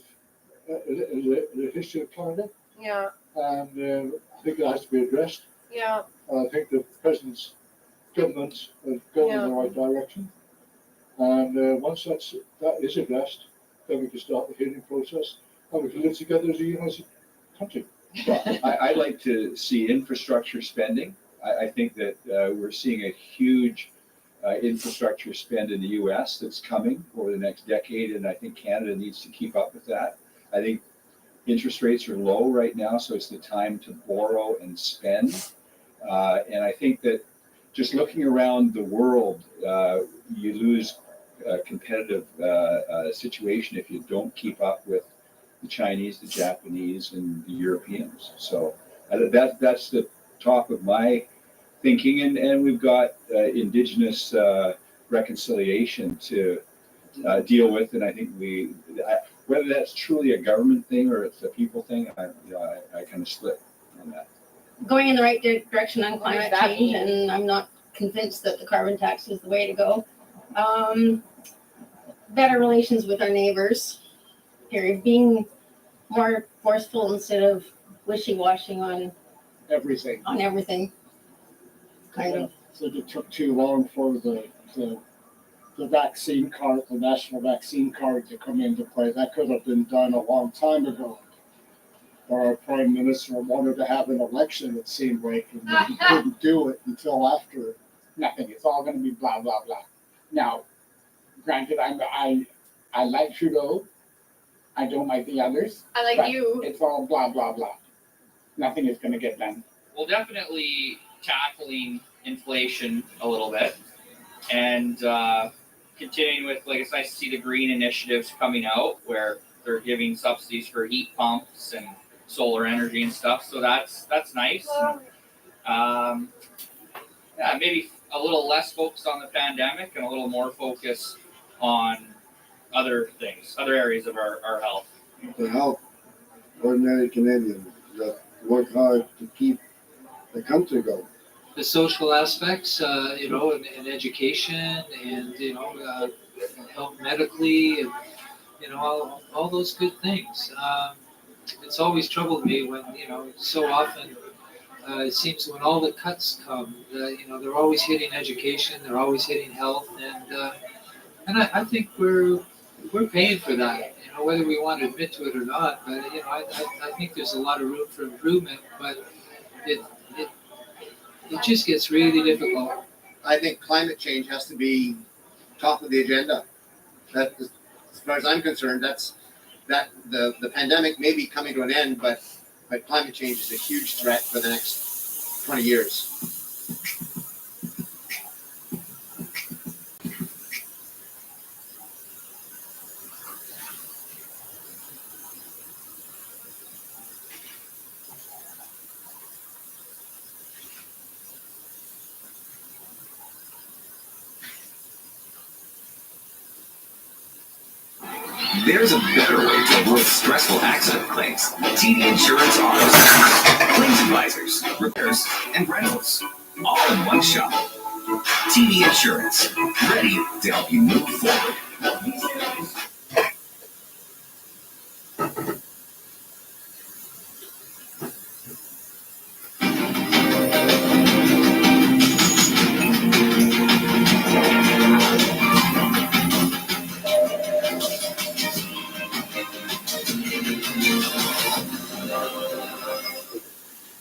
in the history of Canada, Yeah, and I think it has to be addressed. yeah, I think the president's government is going in the right direction. And once that is addressed, then we can start the healing process and we can live together as a united country. I'd like to see infrastructure spending. I think that we're seeing a huge infrastructure spend in the US that's coming over the next decade, and I think Canada needs to keep up with that. I think interest rates are low right now, so it's the time to borrow and spend. And I think that just looking around the world, you lose a competitive situation if you don't keep up with the Chinese, the Japanese, and the Europeans. So that's the top of my thinking. And we've got Indigenous reconciliation to deal with. And I think whether that's truly a government thing or it's a people thing, I kind of split on that. Going in the right direction on climate change, and I'm not convinced that the carbon tax is the way to go. Better relations with our neighbors, being more forceful instead of wishy-washy on everything. Kind of. So it took too long for the vaccine card, the national vaccine card, to come into play. That could have been done a long time ago. Or our prime minister wanted to have an election, it seemed like, and he couldn't do it until after. Nothing. It's all going to be blah blah blah. Now, granted, I like Trudeau. I don't like the others. I like but you. It's all blah blah blah. Nothing is going to get done. Well, definitely tackling inflation a little bit, and continuing with, like, it's nice to see the green initiatives coming out where they're giving subsidies for heat pumps and solar energy and stuff. So that's nice. Yeah, maybe a little less focused on the pandemic and a little more focus on other things, other areas of our health. To help ordinary Canadians that work hard to keep the country going. The social aspects, and education, and help medically, and all those good things. It's always troubled me when so often it seems when all the cuts come, they're always hitting education, they're always hitting health, and I think we're paying for that, whether we want to admit to it or not. But I think there's a lot of room for improvement, but it just gets really difficult. I think climate change has to be top of the agenda. That, as far as I'm concerned, the pandemic may be coming to an end, but climate change is a huge threat for the next 20 years. There's a better way to avoid stressful accident claims. TD Insurance offers claims advisors, repairs, and rentals, all in one shop. TD Insurance, ready to help you move forward.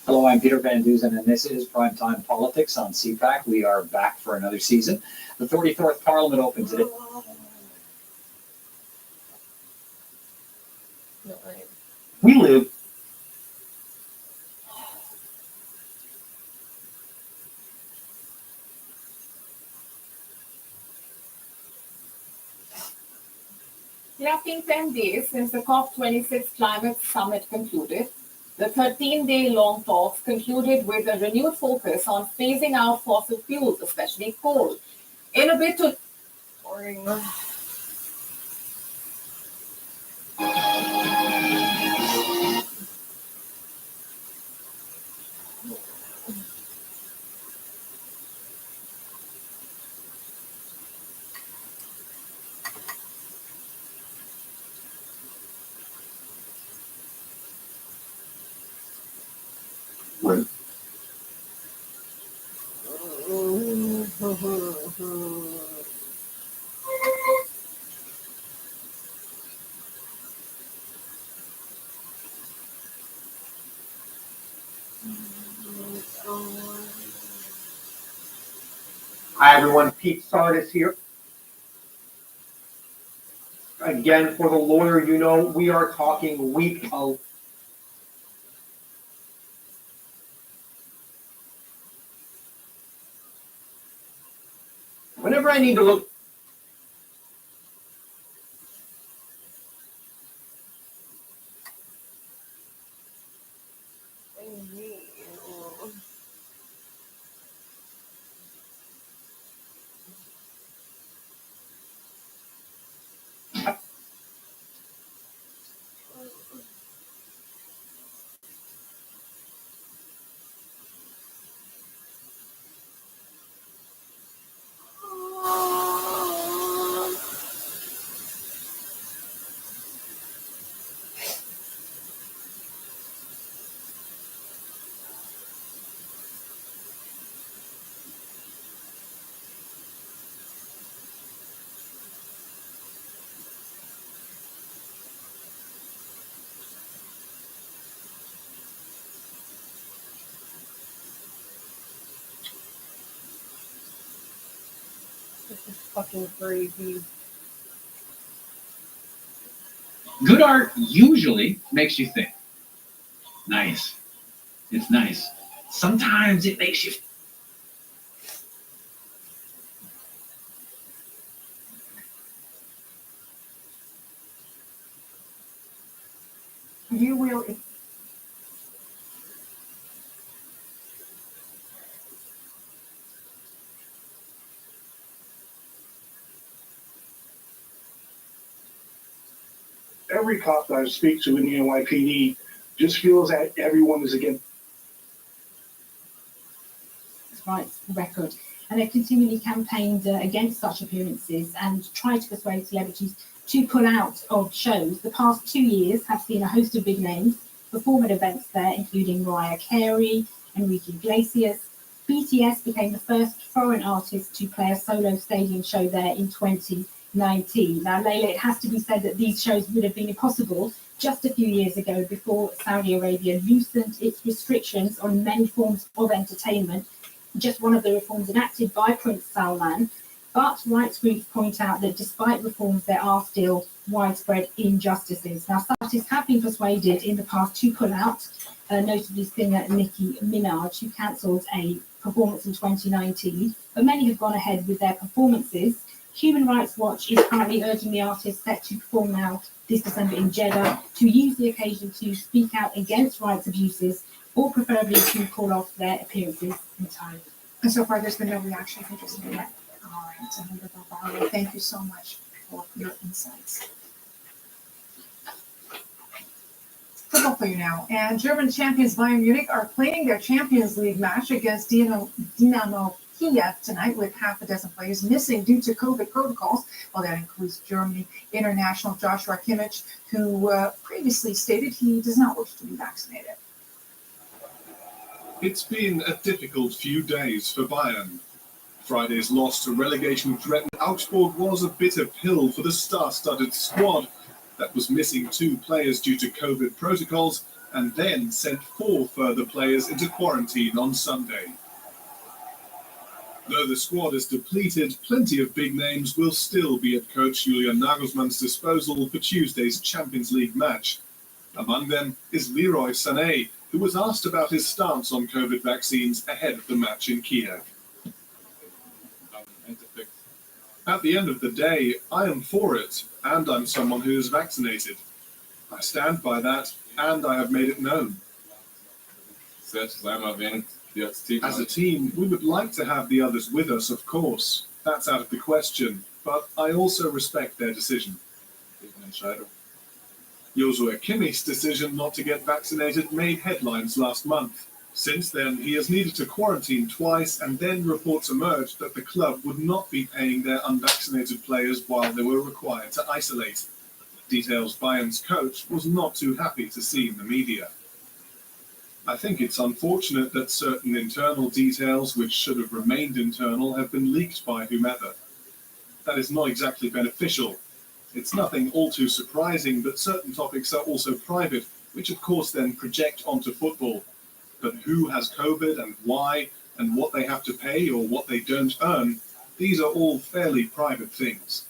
Hello, I'm Peter Van Dusen, and this is Primetime Politics on CPAC. We are back for another season. The 34th Parliament opened today. We live. It has been 10 days since the COP26 climate summit concluded. The 13-day-long talks concluded with a renewed focus on phasing out fossil fuels, especially coal. In a bid to Hi everyone, Pete Sardis here. Again, for the lawyer, you know, we are talking week. Whenever I need to look. This is fucking crazy. Good art usually makes you think. Nice. It's nice. Sometimes it makes you. You will. Every cop that I speak to in the NYPD just feels that everyone is against rights record, and they've continually campaigned against such appearances and tried to persuade celebrities to pull out of shows. The past 2 years have seen a host of big names perform at events there, including Mariah Carey, Enrique Iglesias. BTS became the first foreign artist to play a solo stadium show there in 2019. Now, Layla, it has to be said that these shows would have been impossible just a few years ago before Saudi Arabia loosened its restrictions on many forms of entertainment, just one of the reforms enacted by Prince Salman. But rights groups point out that despite reforms, there are still widespread injustices. Now, artists have been persuaded in the past to pull out, notably singer Nicki Minaj, who cancelled a performance in 2019, but many have gone ahead with their performances. Human Rights Watch is currently urging the artists set to perform now this December in Jeddah to use the occasion to speak out against rights abuses, or preferably to call off their appearances entirely. And so far, there's been no reaction from just yet. All right, Senator Barbaro, thank you so much for your insights. Football for you now. And German champions Bayern Munich are playing their Champions League match against Dynamo Kiev tonight, with half a dozen players missing due to COVID protocols. Well, that includes Germany international Joshua Kimmich, who previously stated he does not wish to be vaccinated. It's been a difficult few days for Bayern. Friday's loss to relegation-threatened Augsburg was a bitter pill for the star-studded squad that was missing 2 players due to COVID protocols and then sent 4 further players into quarantine on Sunday. Though the squad is depleted, plenty of big names will still be at coach Julian Nagelsmann's disposal for Tuesday's Champions League match. Among them is Leroy Sané, who was asked about his stance on COVID vaccines ahead of the match in Kiev. At the end of the day, I am for it, and I'm someone who is vaccinated. I stand by that, and I have made it known. As a team, we would like to have the others with us, of course. That's out of the question, but I also respect their decision. Joshua Kimmich's decision not to get vaccinated made headlines last month. Since then, he has needed to quarantine twice, and then reports emerged that the club would not be paying their unvaccinated players while they were required to isolate. Details Bayern's coach was not too happy to see in the media. I think it's unfortunate that certain internal details which should have remained internal have been leaked by whomever. That is not exactly beneficial. It's nothing all too surprising that certain topics are also private, which of course then project onto football. But who has COVID and why, and what they have to pay or what they don't earn, these are all fairly private things.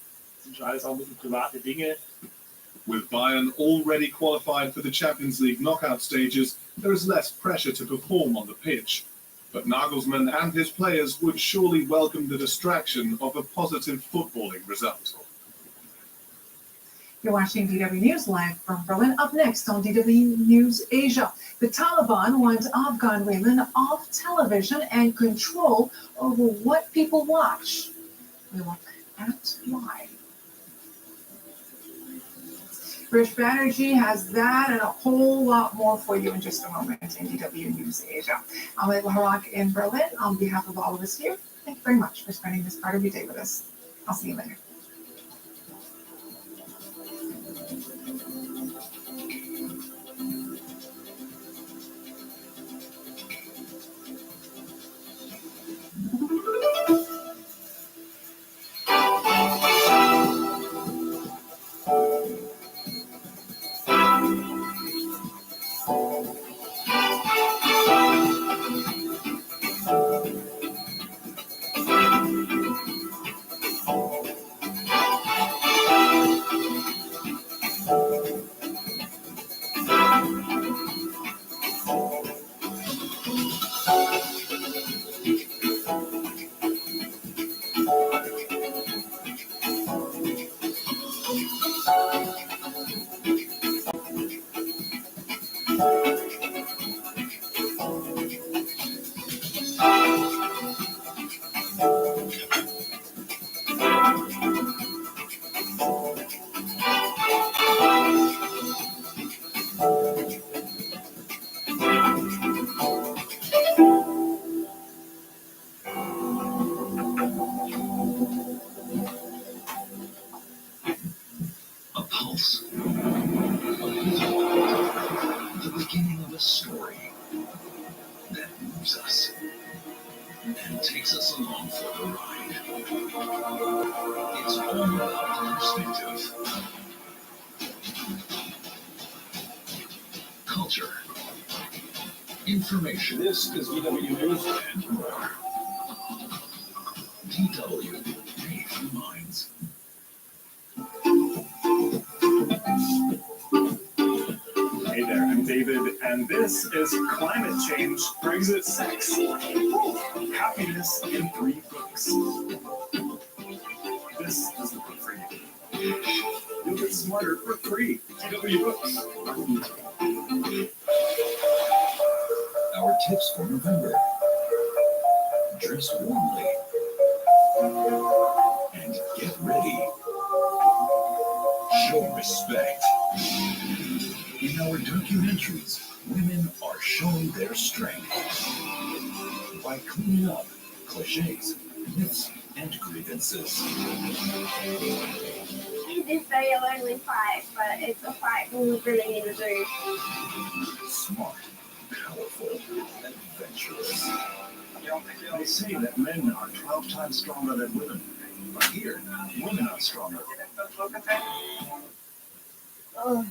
With Bayern already qualified for the Champions League knockout stages, there is less pressure to perform on the pitch. But Nagelsmann and his players would surely welcome the distraction of a positive footballing result. You're watching DW News live from Berlin. Up next on DW News Asia, the Taliban want Afghan women off television and control over what people watch. We look at why. Rich Banerjee has that and a whole lot more for you in just a moment in DW News Asia. I'm Layla Harak in Berlin. On behalf of all of us here, thank you very much for spending this part of your day with us. I'll see you later. Information. This is DW News and more. DW Made for Minds. Hey there, I'm David, and this is Climate Change Brexit 6. Happiness in 3 books. This is the book for you. You'll get smarter for free. DW Books. Our tips for November. Dress warmly. And get ready. Show respect. In our documentaries, women are showing their strength by cleaning up cliches, myths, and grievances. You do say a lonely fight, but it's a fight we really need to do. Smart, powerful, adventurous. They say that men are 12 times stronger than women, but here, women are stronger. Oh.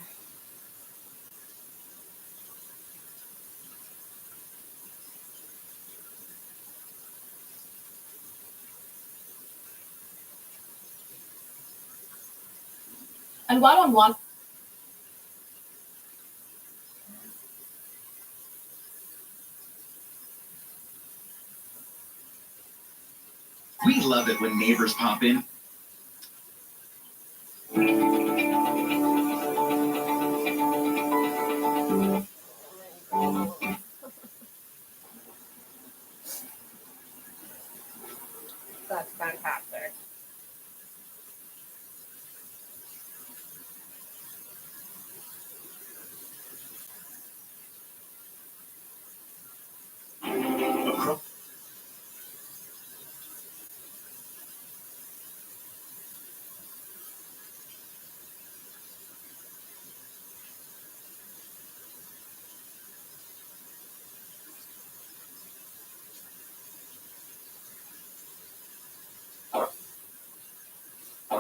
And one-on-one. We love it when neighbors pop in.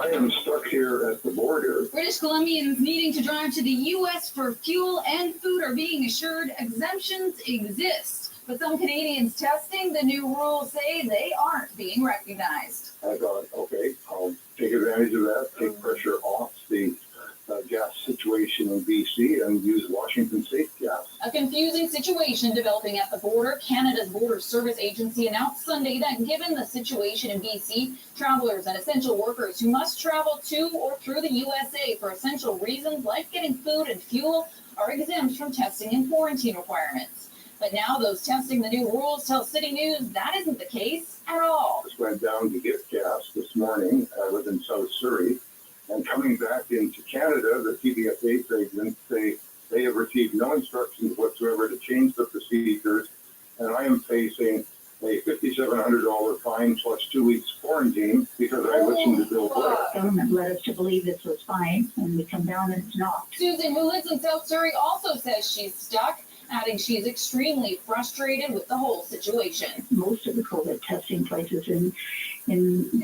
I am stuck here at the border. British Columbians needing to drive to the U.S. for fuel and food are being assured exemptions exist. But some Canadians testing the new rules say they aren't being recognized. I thought, okay, I'll take advantage of that, take pressure off the gas situation in BC and use Washington State gas. A confusing situation developing at the border. Canada's Border Service Agency announced Sunday that given the situation in BC, travelers and essential workers who must travel to or through the USA for essential reasons like getting food and fuel are exempt from testing and quarantine requirements. But now those testing the new rules tell City News that isn't the case at all. Just went down to get gas this morning. I live in South Surrey. And coming back into Canada, the TBSA agents say they have received no instructions whatsoever to change the procedures. And I am facing a $5,700 fine plus 2 weeks quarantine because I listened to Bill Blair. Government led us to believe this was fine, and we come down and it's not. Susan, who lives in South Surrey, also says she's stuck, adding she's extremely frustrated with the whole situation. Most of the COVID testing places in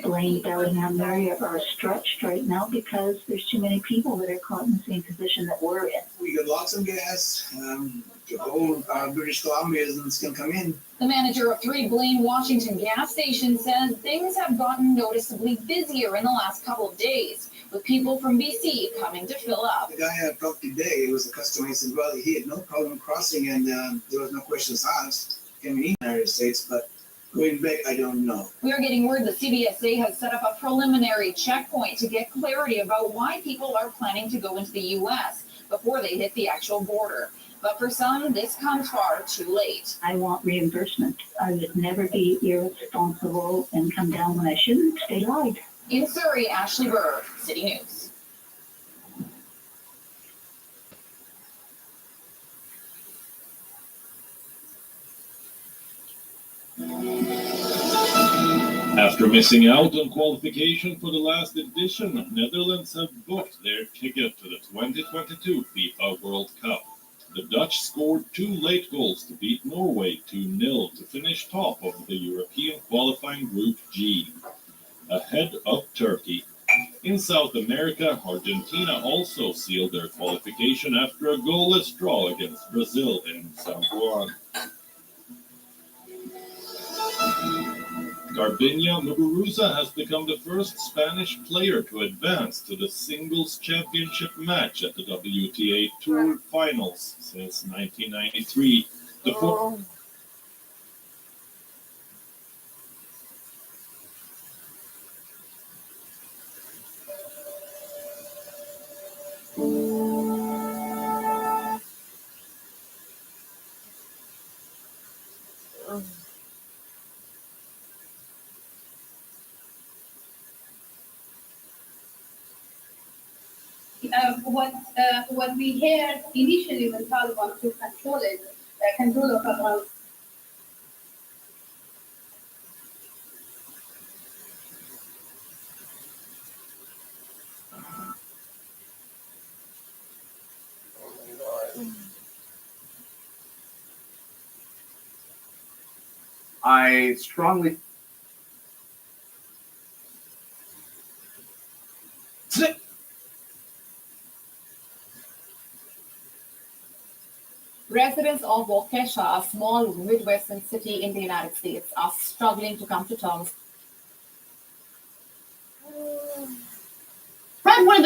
Blaine, Bellingham area are stretched right now because there's too many people that are caught in the same position that we're in. We got lots of gas. The whole British Columbians can come in. The manager of 3 Blaine, Washington gas stations says things have gotten noticeably busier in the last couple of days, with people from BC coming to fill up. The guy I talked today, it was a customer, he said, well, he had no problem crossing and there was no questions asked coming in the United States, but going back, I don't know. We are getting word the CBSA has set up a preliminary checkpoint to get clarity about why people are planning to go into the U.S. before they hit the actual border. But for some, this comes far too late. I want reimbursement. I would never be irresponsible and come down when I shouldn't. They lied. In Surrey, Ashley Burr, City News. After missing out on qualification for the last edition, Netherlands have booked their ticket to the 2022 FIFA World Cup. The Dutch scored 2 late goals to beat Norway 2-0 to finish top of the European qualifying Group G, ahead of Turkey. In South America, Argentina also sealed their qualification after a goalless draw against Brazil in San Juan. Garbiñe Muguruza has become the first Spanish player to advance to the singles championship match at the WTA Tour Finals since 1993. What we heard initially when Taliban took control of Afghanistan. I strongly Residents of Waukesha, a small Midwestern city in the United States, are struggling to come to terms. Right, one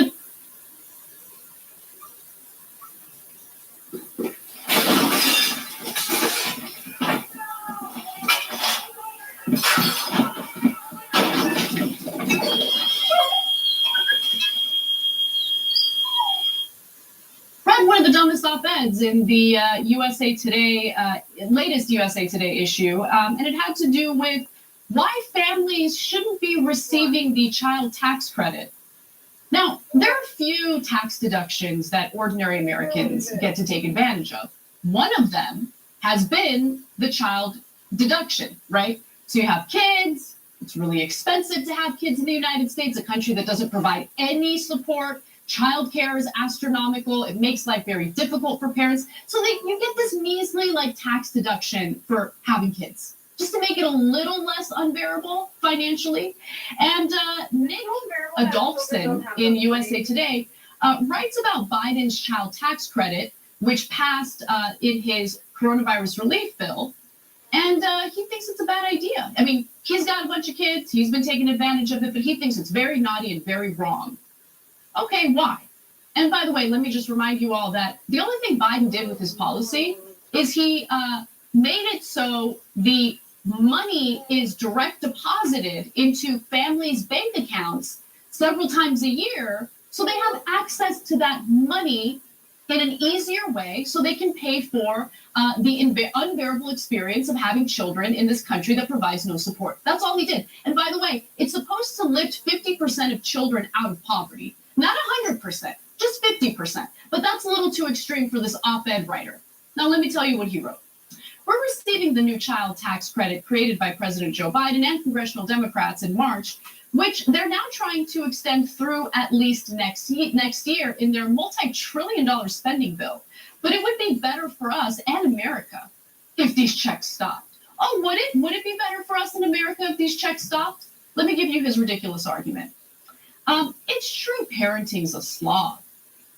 of the dumbest op-eds in the USA Today, latest USA Today issue, and it had to do with why families shouldn't be receiving the child tax credit. Now, there are few tax deductions that ordinary Americans get to take advantage of. One of them has been the child deduction, right? So you have kids, it's really expensive to have kids in the United States, a country that doesn't provide any support. Childcare is astronomical. It makes life very difficult for parents. So you get this measly tax deduction for having kids. just to make it a little less unbearable financially. And Nick Adolphson in USA Today writes about Biden's child tax credit, which passed in his coronavirus relief bill. And he thinks it's a bad idea. I mean, he's got a bunch of kids. He's been taking advantage of it, but he thinks it's very naughty and very wrong. Okay, why? And by the way, let me just remind you all that the only thing Biden did with his policy is he made it so the money is direct deposited into families' bank accounts several times a year, so they have access to that money in an easier way so they can pay for the unbearable experience of having children in this country that provides no support. That's all he did. And by the way, it's supposed to lift 50% of children out of poverty, not 100%, just 50%. But that's a little too extreme for this op-ed writer. Now, let me tell you what he wrote. We're receiving the new child tax credit created by President Joe Biden and congressional Democrats in March, which they're now trying to extend through at least next year in their multi-trillion-dollar spending bill. But it would be better for us and America if these checks stopped. Oh, would it? Would it be better for us in America if these checks stopped? Let me give you his ridiculous argument. It's true parenting's a slog.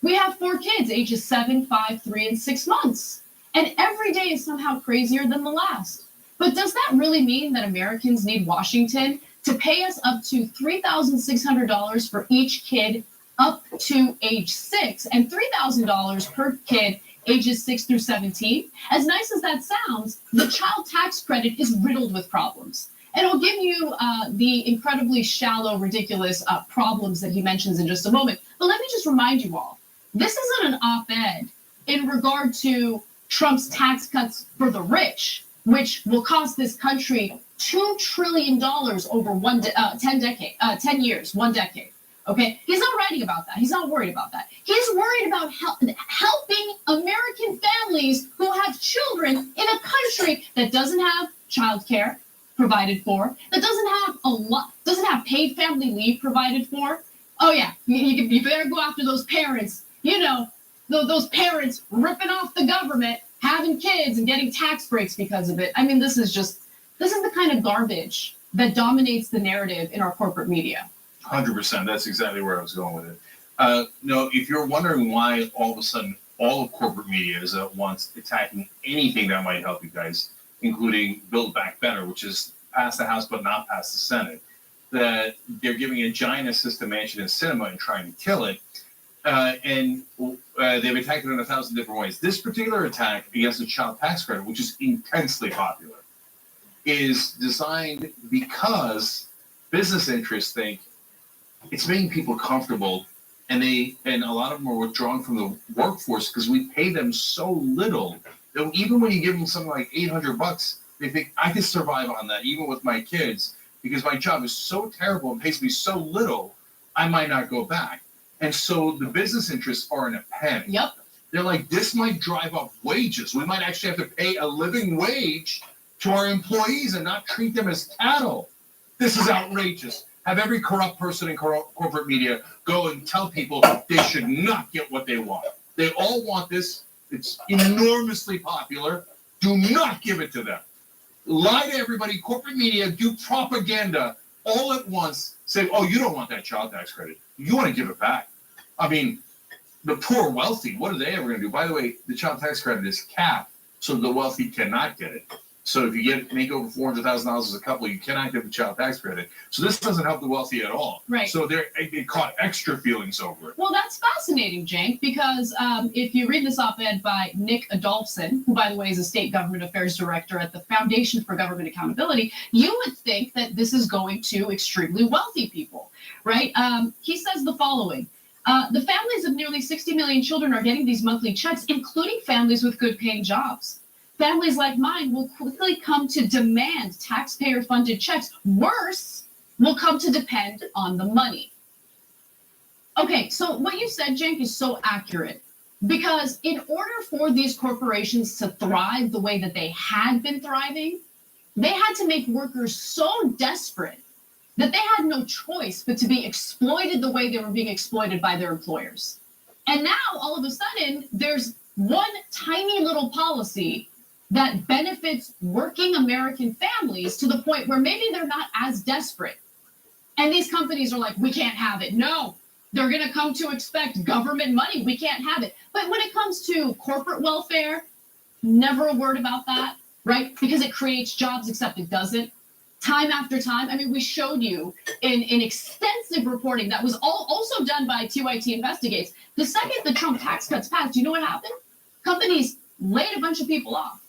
We have 4 kids, ages 7, 5, 3, and 6 months. And every day is somehow crazier than the last. But does that really mean that Americans need Washington to pay us up to $3,600 for each kid up to age 6 and $3,000 per kid ages 6 through 17? As nice as that sounds, the child tax credit is riddled with problems. And I'll give you the incredibly shallow, ridiculous problems that he mentions in just a moment. But let me just remind you all, this isn't an op-ed in regard to Trump's tax cuts for the rich, which will cost this country $2 trillion over 10 years, 1 decade. Okay, he's not writing about that. He's not worried about that. He's worried about helping American families who have children in a country that doesn't have childcare provided for, that doesn't have paid family leave provided for. Oh yeah, you better go after those parents. You know, those parents ripping off the government, having kids, and getting tax breaks because of it. I mean, this is the kind of garbage that dominates the narrative in our corporate media. 100%. That's exactly where I was going with it. No, if you're wondering why all of a sudden all of corporate media is at once attacking anything that might help you guys, including Build Back Better, which is passed the House but not passed the Senate, that they're giving a giant assist to Manchin and Cinema and trying to kill it. And they've attacked it in 1,000 different ways. This particular attack against the child tax credit, which is intensely popular, is designed because business interests think it's making people comfortable, and a lot of them are withdrawn from the workforce because we pay them so little that even when you give them something like $800, they think I can survive on that even with my kids because my job is so terrible and pays me so little, I might not go back. And so the business interests are in a panic. Yep. They're like, this might drive up wages. We might actually have to pay a living wage to our employees and not treat them as cattle. This is outrageous. Have every corrupt person in corporate media go and tell people they should not get what they want. They all want this. It's enormously popular. Do not give it to them. Lie to everybody. Corporate media do propaganda all at once. Say, oh, you don't want that child tax credit. You want to give it back. I mean, the poor wealthy, what are they ever going to do? By the way, the child tax credit is capped, so the wealthy cannot get it. So if you make over $400,000 as a couple, you cannot get the child tax credit. So this doesn't help the wealthy at all. Right. So it caught extra feelings over it. Well, that's fascinating, Cenk, because if you read this op-ed by Nick Adolphson, who, by the way, is a state government affairs director at the Foundation for Government Accountability, you would think that this is going to extremely wealthy people, right? He says the following. The families of nearly 60 million children are getting these monthly checks, including families with good paying jobs. Families like mine will quickly come to demand taxpayer-funded checks. Worse, will come to depend on the money. Okay, so what you said, Cenk, is so accurate. Because in order for these corporations to thrive the way that they had been thriving, they had to make workers so desperate that they had no choice but to be exploited the way they were being exploited by their employers. And now, all of a sudden, there's one tiny little policy that benefits working American families to the point where maybe they're not as desperate. And these companies are like, we can't have it. No, they're going to come to expect government money. We can't have it. But when it comes to corporate welfare, never a word about that, right? Because it creates jobs, except it doesn't. Time after time. I mean, we showed you in extensive reporting that was also done by TYT Investigates. The second the Trump tax cuts passed, you know what happened? Companies laid a bunch of people off,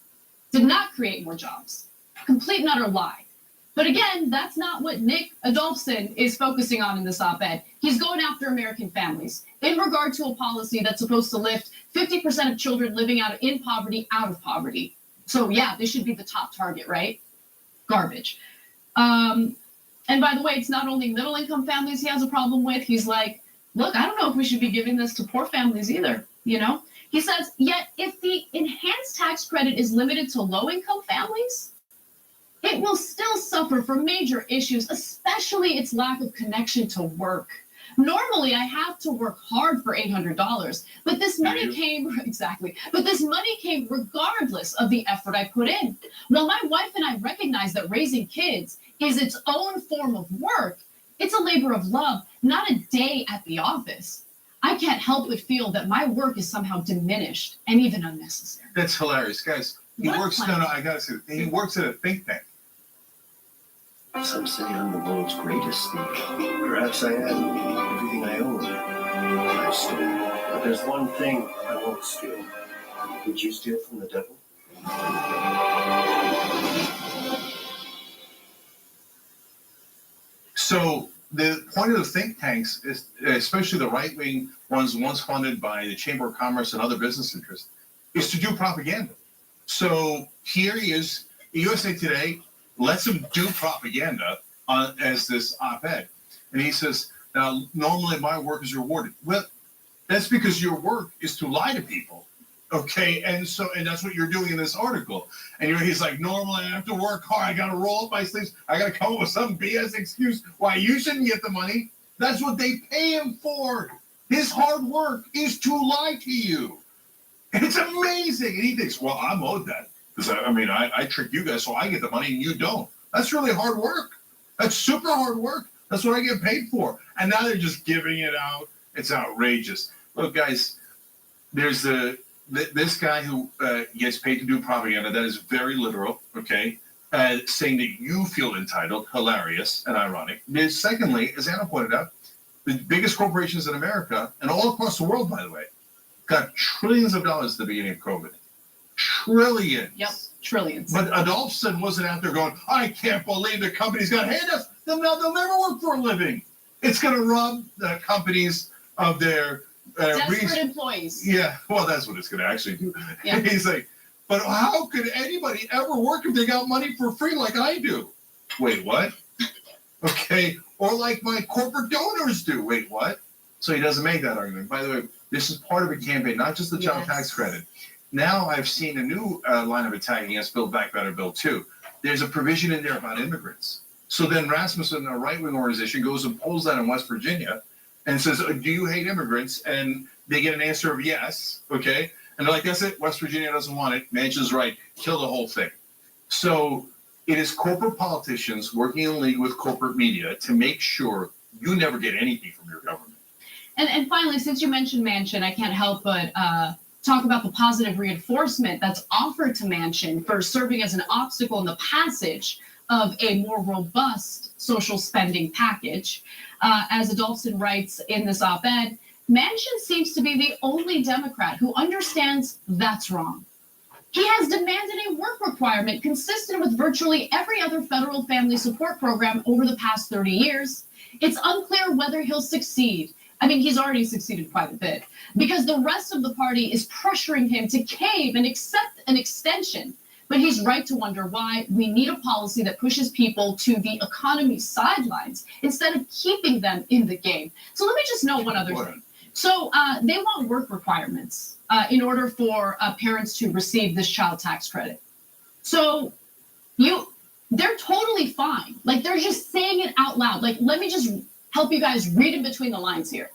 did not create more jobs. Complete and utter lie. But again, that's not what Nick Adolphson is focusing on in this op-ed. He's going after American families in regard to a policy that's supposed to lift 50% of children living in poverty out of poverty. So yeah, this should be the top target, right? Garbage. And by the way, it's not only middle income families he has a problem with. He's like, look, I don't know if we should be giving this to poor families either, you know? He says, yet if the enhanced tax credit is limited to low income families, it will still suffer from major issues, especially its lack of connection to work. Normally, I have to work hard for $800, but this money came regardless of the effort I put in. While my wife and I recognize that raising kids is its own form of work, it's a labor of love, not a day at the office. I can't help but feel that my work is somehow diminished and even unnecessary. That's hilarious, guys. He works. No, I gotta say, he works at a think tank. Some say I'm the world's greatest sneak. Perhaps I am. Everything I own, I stole. But there's one thing I won't steal. Did you steal from the devil? So the point of the think tanks is, especially the right-wing ones once funded by the Chamber of Commerce and other business interests, is to do propaganda. So here he is, USA Today lets him do propaganda as this op-ed. And he says, now, normally my work is rewarded. Well, that's because your work is to lie to people. Okay, and that's what you're doing in this article. And he's like, normally I have to work hard. I got to roll up my sleeves. I got to come up with some BS excuse why you shouldn't get the money. That's what they pay him for. His hard work is to lie to you. And it's amazing. And he thinks, well, I'm owed that. Because I trick you guys so I get the money and you don't. That's really hard work. That's super hard work. That's what I get paid for. And now they're just giving it out. It's outrageous. Look, guys, there's this guy who gets paid to do propaganda. That is very literal, okay? Saying that you feel entitled, hilarious and ironic. Secondly, as Anna pointed out, the biggest corporations in America, and all across the world, by the way, got trillions of dollars at the beginning of COVID. Trillions. Yep, trillions. But Adolphson wasn't out there going, I can't believe the company's going to hate us. They'll never work for a living. It's going to rob the companies of their desperate employees. Yeah, well, that's what it's going to actually do. Yeah. He's like, but how could anybody ever work if they got money for free like I do? Wait, what? Okay, or like my corporate donors do. Wait, what? So he doesn't make that argument. By the way, this is part of a campaign, not just the child tax credit. Now I've seen a new line of attack against Build Back Better Bill 2. There's a provision in there about immigrants. So then Rasmussen, a right-wing organization, goes and polls that in West Virginia and says, do you hate immigrants? And they get an answer of yes, okay? And they're like, that's it, West Virginia doesn't want it. Manchin's right, kill the whole thing. So it is corporate politicians working in league with corporate media to make sure you never get anything from your government. And finally, since you mentioned Manchin, I can't help but talk about the positive reinforcement that's offered to Manchin for serving as an obstacle in the passage of a more robust social spending package. As Adolphson writes in this op-ed, Manchin seems to be the only Democrat who understands that's wrong. He has demanded a work requirement consistent with virtually every other federal family support program over the past 30 years. It's unclear whether he'll succeed. I mean, he's already succeeded quite a bit because the rest of the party is pressuring him to cave and accept an extension. But he's right to wonder why we need a policy that pushes people to the economy's sidelines instead of keeping them in the game. So let me just note one other thing. So they want work requirements in order for parents to receive this child tax credit. So they're totally fine. Like, they're just saying it out loud. Like, let me just help you guys read in between the lines here.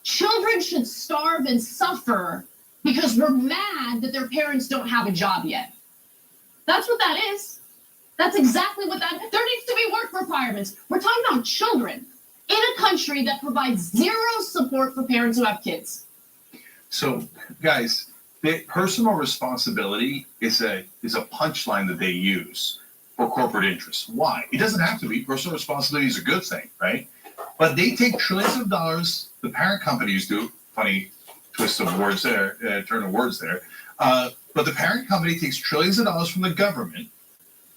Children should starve and suffer because we're mad that their parents don't have a job yet. That's what that is. That's exactly what that. There needs to be work requirements. We're talking about children in a country that provides zero support for parents who have kids. So, guys, personal responsibility is a punchline that they use for corporate interests. Why? It doesn't have to be. Personal responsibility is a good thing, right? But they take trillions of dollars. The parent companies do. Funny twist of words there, turn of words there. But the parent company takes trillions of dollars from the government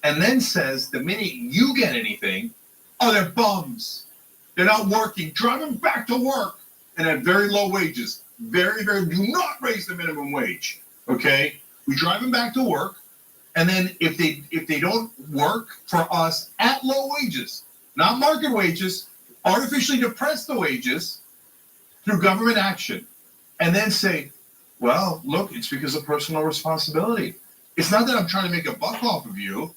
and then says the minute you get anything, oh, they're bums. They're not working. Drive them back to work and at very low wages. Very, very, do not raise the minimum wage. Okay? We drive them back to work. And then if they don't work for us at low wages, not market wages, artificially depress the wages through government action, and then say, well, look, it's because of personal responsibility. It's not that I'm trying to make a buck off of you.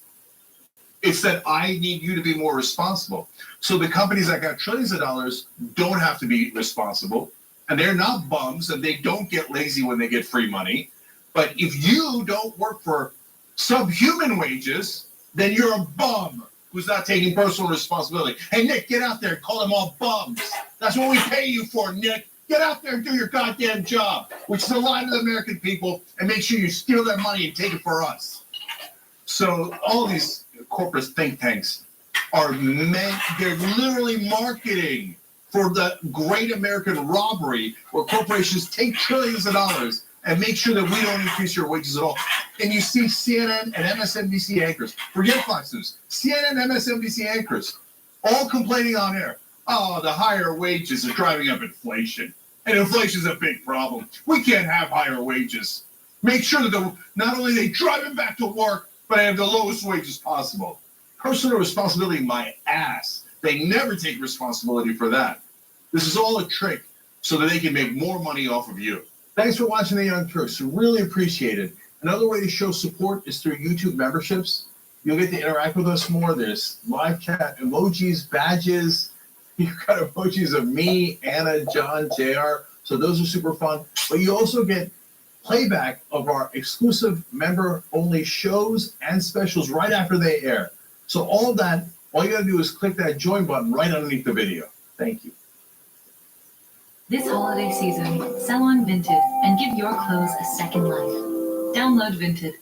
It's that I need you to be more responsible. So the companies that got trillions of dollars don't have to be responsible, and they're not bums, and they don't get lazy when they get free money. But if you don't work for subhuman wages, then you're a bum who's not taking personal responsibility. Hey, Nick, get out there and call them all bums. That's what we pay you for, Nick. Get out there and do your goddamn job, which is a lie to the American people, and make sure you steal their money and take it for us. So all these corporate think tanks are they're literally marketing for the great American robbery where corporations take trillions of dollars and make sure that we don't increase your wages at all. And you see CNN and MSNBC anchors, forget Fox News, CNN and MSNBC anchors all complaining on air. Oh, the higher wages are driving up inflation. And inflation is a big problem. We can't have higher wages. Make sure that not only they drive them back to work, but they have the lowest wages possible. Personal responsibility, my ass. They never take responsibility for that. This is all a trick so that they can make more money off of you. Thanks for watching The Young Turks. Really appreciate it. Another way to show support is through YouTube memberships. You'll get to interact with us more. There's live chat, emojis, badges. You've got emojis of me, Anna, John, JR. So those are super fun. But you also get playback of our exclusive member-only shows and specials right after they air. So all of that, all you got to do is click that join button right underneath the video. Thank you. This holiday season, sell on Vinted and give your clothes a second life. Download Vinted.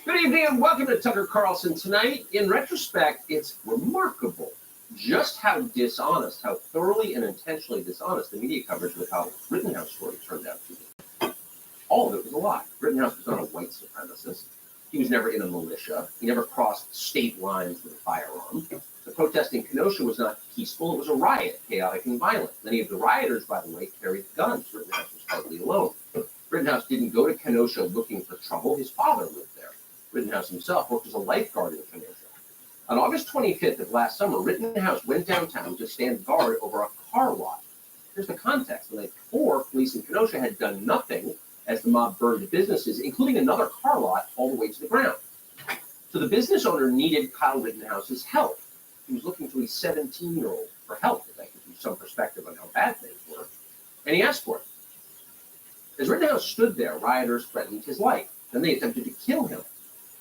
Good evening and welcome to Tucker Carlson Tonight. In retrospect, it's remarkable just how dishonest, how thoroughly and intentionally dishonest the media coverage of the Kyle Rittenhouse story turned out to be. All of it was a lie. Rittenhouse was not a white supremacist. He was never in a militia. He never crossed state lines with a firearm. The protest in Kenosha was not peaceful. It was a riot, chaotic and violent. Many of the rioters, by the way, carried guns. Rittenhouse was hardly alone. Rittenhouse didn't go to Kenosha looking for trouble. His father lived there. Rittenhouse himself worked as a lifeguard in Kenosha. On August 25th of last summer, Rittenhouse went downtown to stand guard over a car lot. Here's the context. The night before, police in Kenosha had done nothing as the mob burned businesses, including another car lot, all the way to the ground. So the business owner needed Kyle Rittenhouse's help. He was looking to a 17-year-old for help, if that gives you some perspective on how bad things were. And he asked for it. As Rittenhouse stood there, rioters threatened his life. Then they attempted to kill him.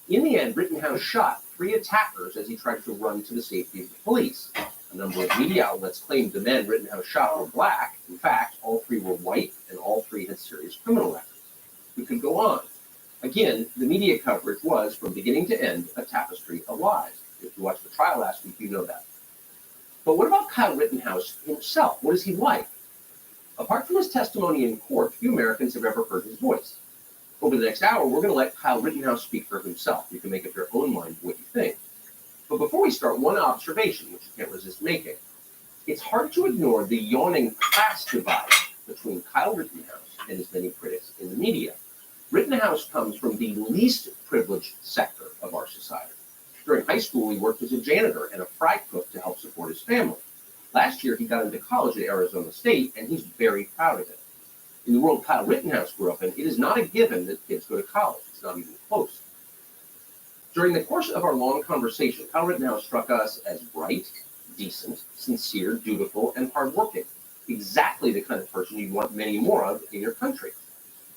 In the end, Rittenhouse shot 3 attackers as he tried to run to the safety of the police. A number of media outlets claimed the men Rittenhouse shot were black. In fact, all 3 were white, and all 3 had serious criminal records. We could go on. Again, the media coverage was, from beginning to end, a tapestry of lies. If you watched the trial last week, you know that. But what about Kyle Rittenhouse himself? What is he like? Apart from his testimony in court, few Americans have ever heard his voice. Over the next hour, we're going to let Kyle Rittenhouse speak for himself. You can make up your own mind what you think. But before we start, one observation, which you can't resist making. It's hard to ignore the yawning class divide between Kyle Rittenhouse and his many critics in the media. Rittenhouse comes from the least privileged sector of our society. During high school, he worked as a janitor and a fry cook to help support his family. Last year, he got into college at Arizona State, and he's very proud of it. In the world Kyle Rittenhouse grew up in, it is not a given that kids go to college. It's not even close. During the course of our long conversation, Kyle Rittenhouse struck us as bright, decent, sincere, dutiful, and hardworking. exactly the kind of person you want many more of in your country.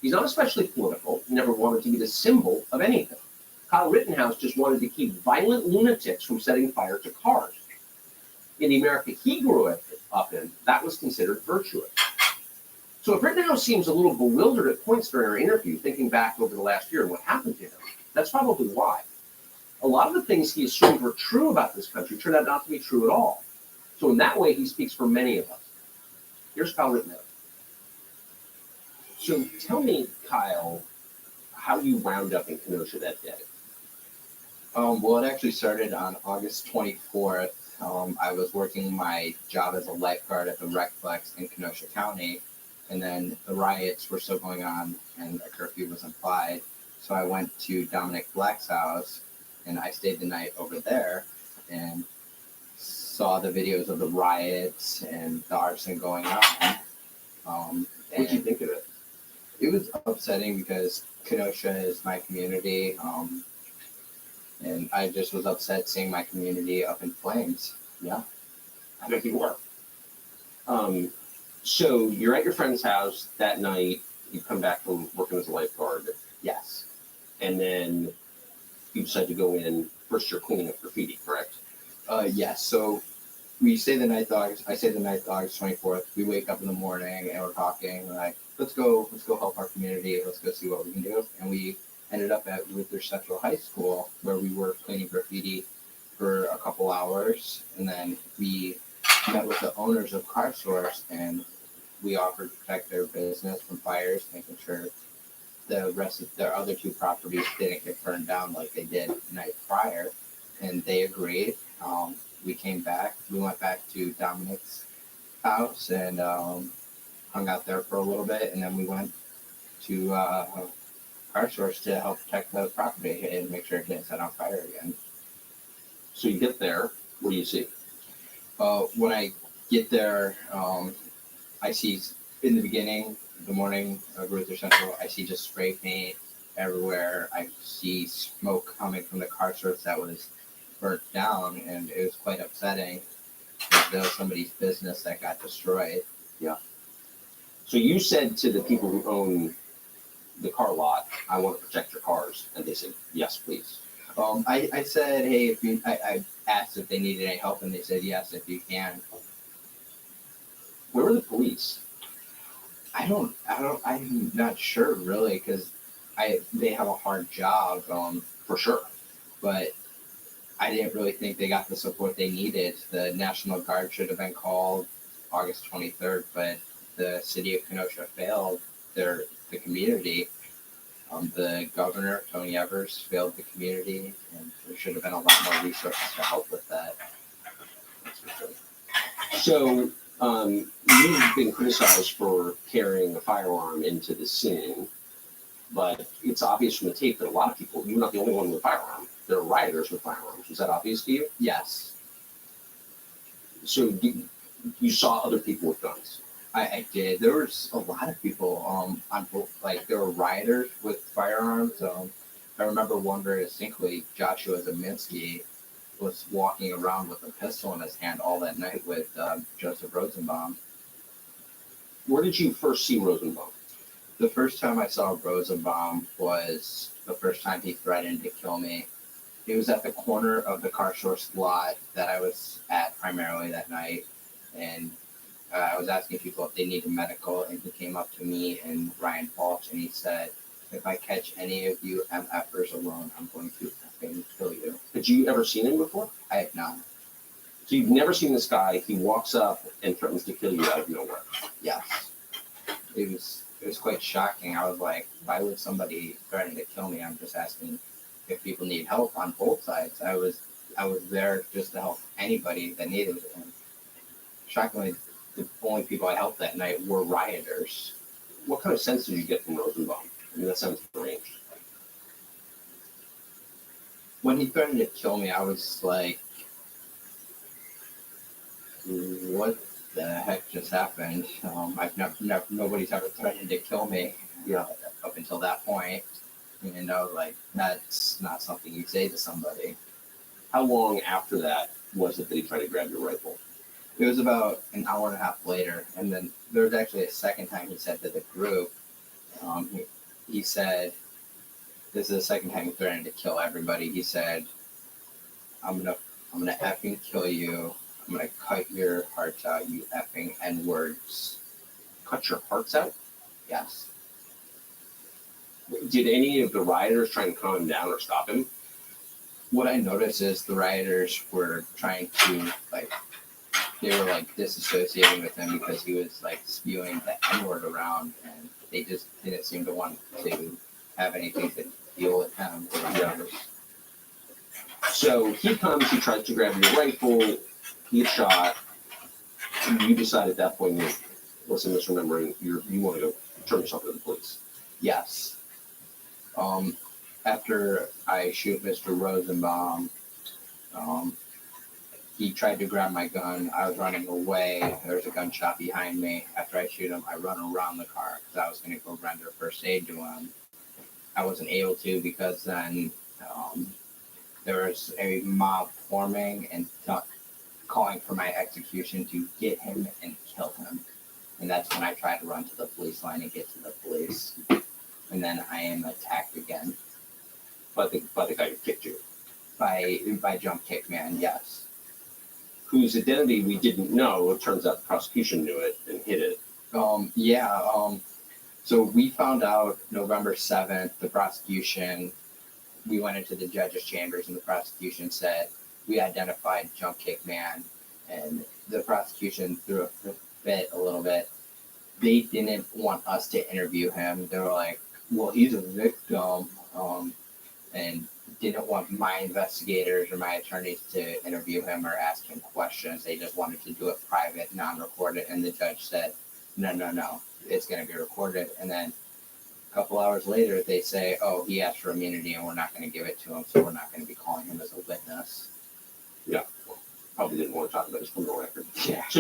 He's not especially political, never wanted to be the symbol of anything. Kyle Rittenhouse just wanted to keep violent lunatics from setting fire to cars. In the America he grew up in, that was considered virtuous. So if Rittenhouse seems a little bewildered at points during our interview, thinking back over the last year and what happened to him, that's probably why. A lot of the things he assumed were true about this country turned out not to be true at all. So in that way, he speaks for many of us. Here's Kyle Rittenhouse. So tell me, Kyle, how you wound up in Kenosha that day. Well, it actually started on August 24th. I was working my job as a lifeguard at the Recplex in Kenosha County, and then the riots were still going on and a curfew was applied. So I went to Dominic Black's house and I stayed the night over there and saw the videos of the riots and the arson going on. What'd you think of it? It was upsetting because Kenosha is my community. And I just was upset seeing my community up in flames. Yeah, I think you were. So you're at your friend's house that night. You come back from working as a lifeguard. Yes. And then you decide to go in. First, you're cleaning up graffiti, correct? Yes. So we stay the night. I stay the night August 24th. We wake up in the morning and we're talking. We're like, let's go help our community. Let's go see what we can do. And we ended up at Luther Central High School where we were cleaning graffiti for a couple hours. And then we met with the owners of Car Source and we offered to protect their business from fires, making sure the rest of their other two properties didn't get burned down like they did the night prior. And they agreed. We came back. We went back to Dominic's house and hung out there for a little bit. And then we went to Car Source to help protect the property and make sure it didn't set on fire again. So you get there. What do you see? When I get there, I see in the beginning, the morning of Luther Central, I see just spray paint everywhere. I see smoke coming from the Car Source that was burnt down, and it was quite upsetting because there was somebody's business that got destroyed. Yeah. So you said to the people who own the car lot, I want to protect your cars. And they said, yes, please. I said, hey, I asked if they needed any help and they said, yes, if you can. Where were the police? I'm not sure really because they have a hard job, for sure. But I didn't really think they got the support they needed. The National Guard should have been called August 23rd, but the city of Kenosha failed the community. The governor, Tony Evers, failed the community, and there should have been a lot more resources to help with that. So you've been criticized for carrying a firearm into the scene, but it's obvious from the tape that a lot of people, you're not the only one with a firearm. There are rioters with firearms. Was that obvious to you? Yes. So you saw other people with guns? I did. There was a lot of people on both, like there were rioters with firearms. I remember one very distinctly, Joshua Zeminski was walking around with a pistol in his hand all that night with Joseph Rosenbaum. Where did you first see Rosenbaum? The first time I saw Rosenbaum was the first time he threatened to kill me. It was at the corner of the Car Source lot that I was at primarily that night, and I was asking people if they needed medical, and he came up to me and Ryan Falch, and he said, if I catch any of you MFers alone, I'm going to kill you. Had you ever seen him before? I had not. So you've never seen this guy, he walks up and threatens to kill you out of nowhere? Yes. It was quite shocking. I was like, why would somebody threaten to kill me? I'm just asking if people need help on both sides. I was there just to help anybody that needed it. And shockingly, the only people I helped that night were rioters. What kind of sense did you get from Rosenbaum? I mean, that sounds strange. When he threatened to kill me, I was like, what the heck just happened? Nobody's ever threatened to kill me up until that point. And I was like, that's not something you say to somebody. How long after that was it that he tried to grab your rifle? It was about an hour and a half later, and then there was actually a second time he said to the group, he said, this is the second time he threatened to kill everybody. He said, I'm gonna effing kill you. I'm gonna cut your hearts out, you effing N-words. Cut your hearts out? Yes. Did any of the rioters try and calm him down or stop him? What I noticed is the rioters were trying to, like, they were, like, disassociating with him because he was, like, spewing the N-word around, and they just didn't seem to want to have anything to deal with him. Yeah. So he comes, he tries to grab your rifle, he gets shot. You decide at that point, listen, misremembering, you want to go turn yourself to the police. Yes. After I shoot Mr. Rosenbaum, he tried to grab my gun. I was running away. There was a gunshot behind me. After I shoot him, I run around the car because I was going to go render first aid to him. I wasn't able to because then there was a mob forming and calling for my execution to get him and kill him. And that's when I tried to run to the police line and get to the police. And then I am attacked again. By the guy who kicked you? By Jump Kick Man, yes. Whose identity we didn't know. It turns out the prosecution knew it and hid it. So we found out November 7th, the prosecution, we went into the judge's chambers and the prosecution said, we identified Jump Kick Man, and the prosecution threw a fit a little bit. They didn't want us to interview him. They were like, well, he's a victim, and didn't want my investigators or my attorneys to interview him or ask him questions. They just wanted to do it private, non-recorded, and the judge said, no, it's going to be recorded. And then a couple hours later, they say, oh, he asked for immunity and we're not going to give it to him, so we're not going to be calling him as a witness. Yeah, probably didn't want to talk about his criminal record. Yeah. So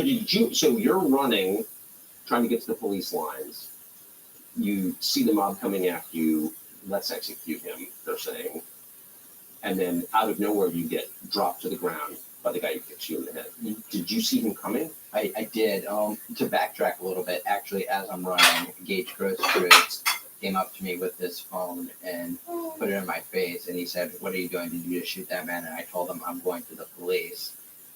you're running, trying to get to the police lines. You see the mob coming after you. Let's execute him, they're saying. And then out of nowhere, you get dropped to the ground by the guy who kicks you in the head. Did you see him coming? I did. To backtrack a little bit, actually, as I'm running, Gage Grosskreutz came up to me with his phone and put it in my face, and he said, what are you doing? Did you just shoot that man? And I told him, I'm going to the police.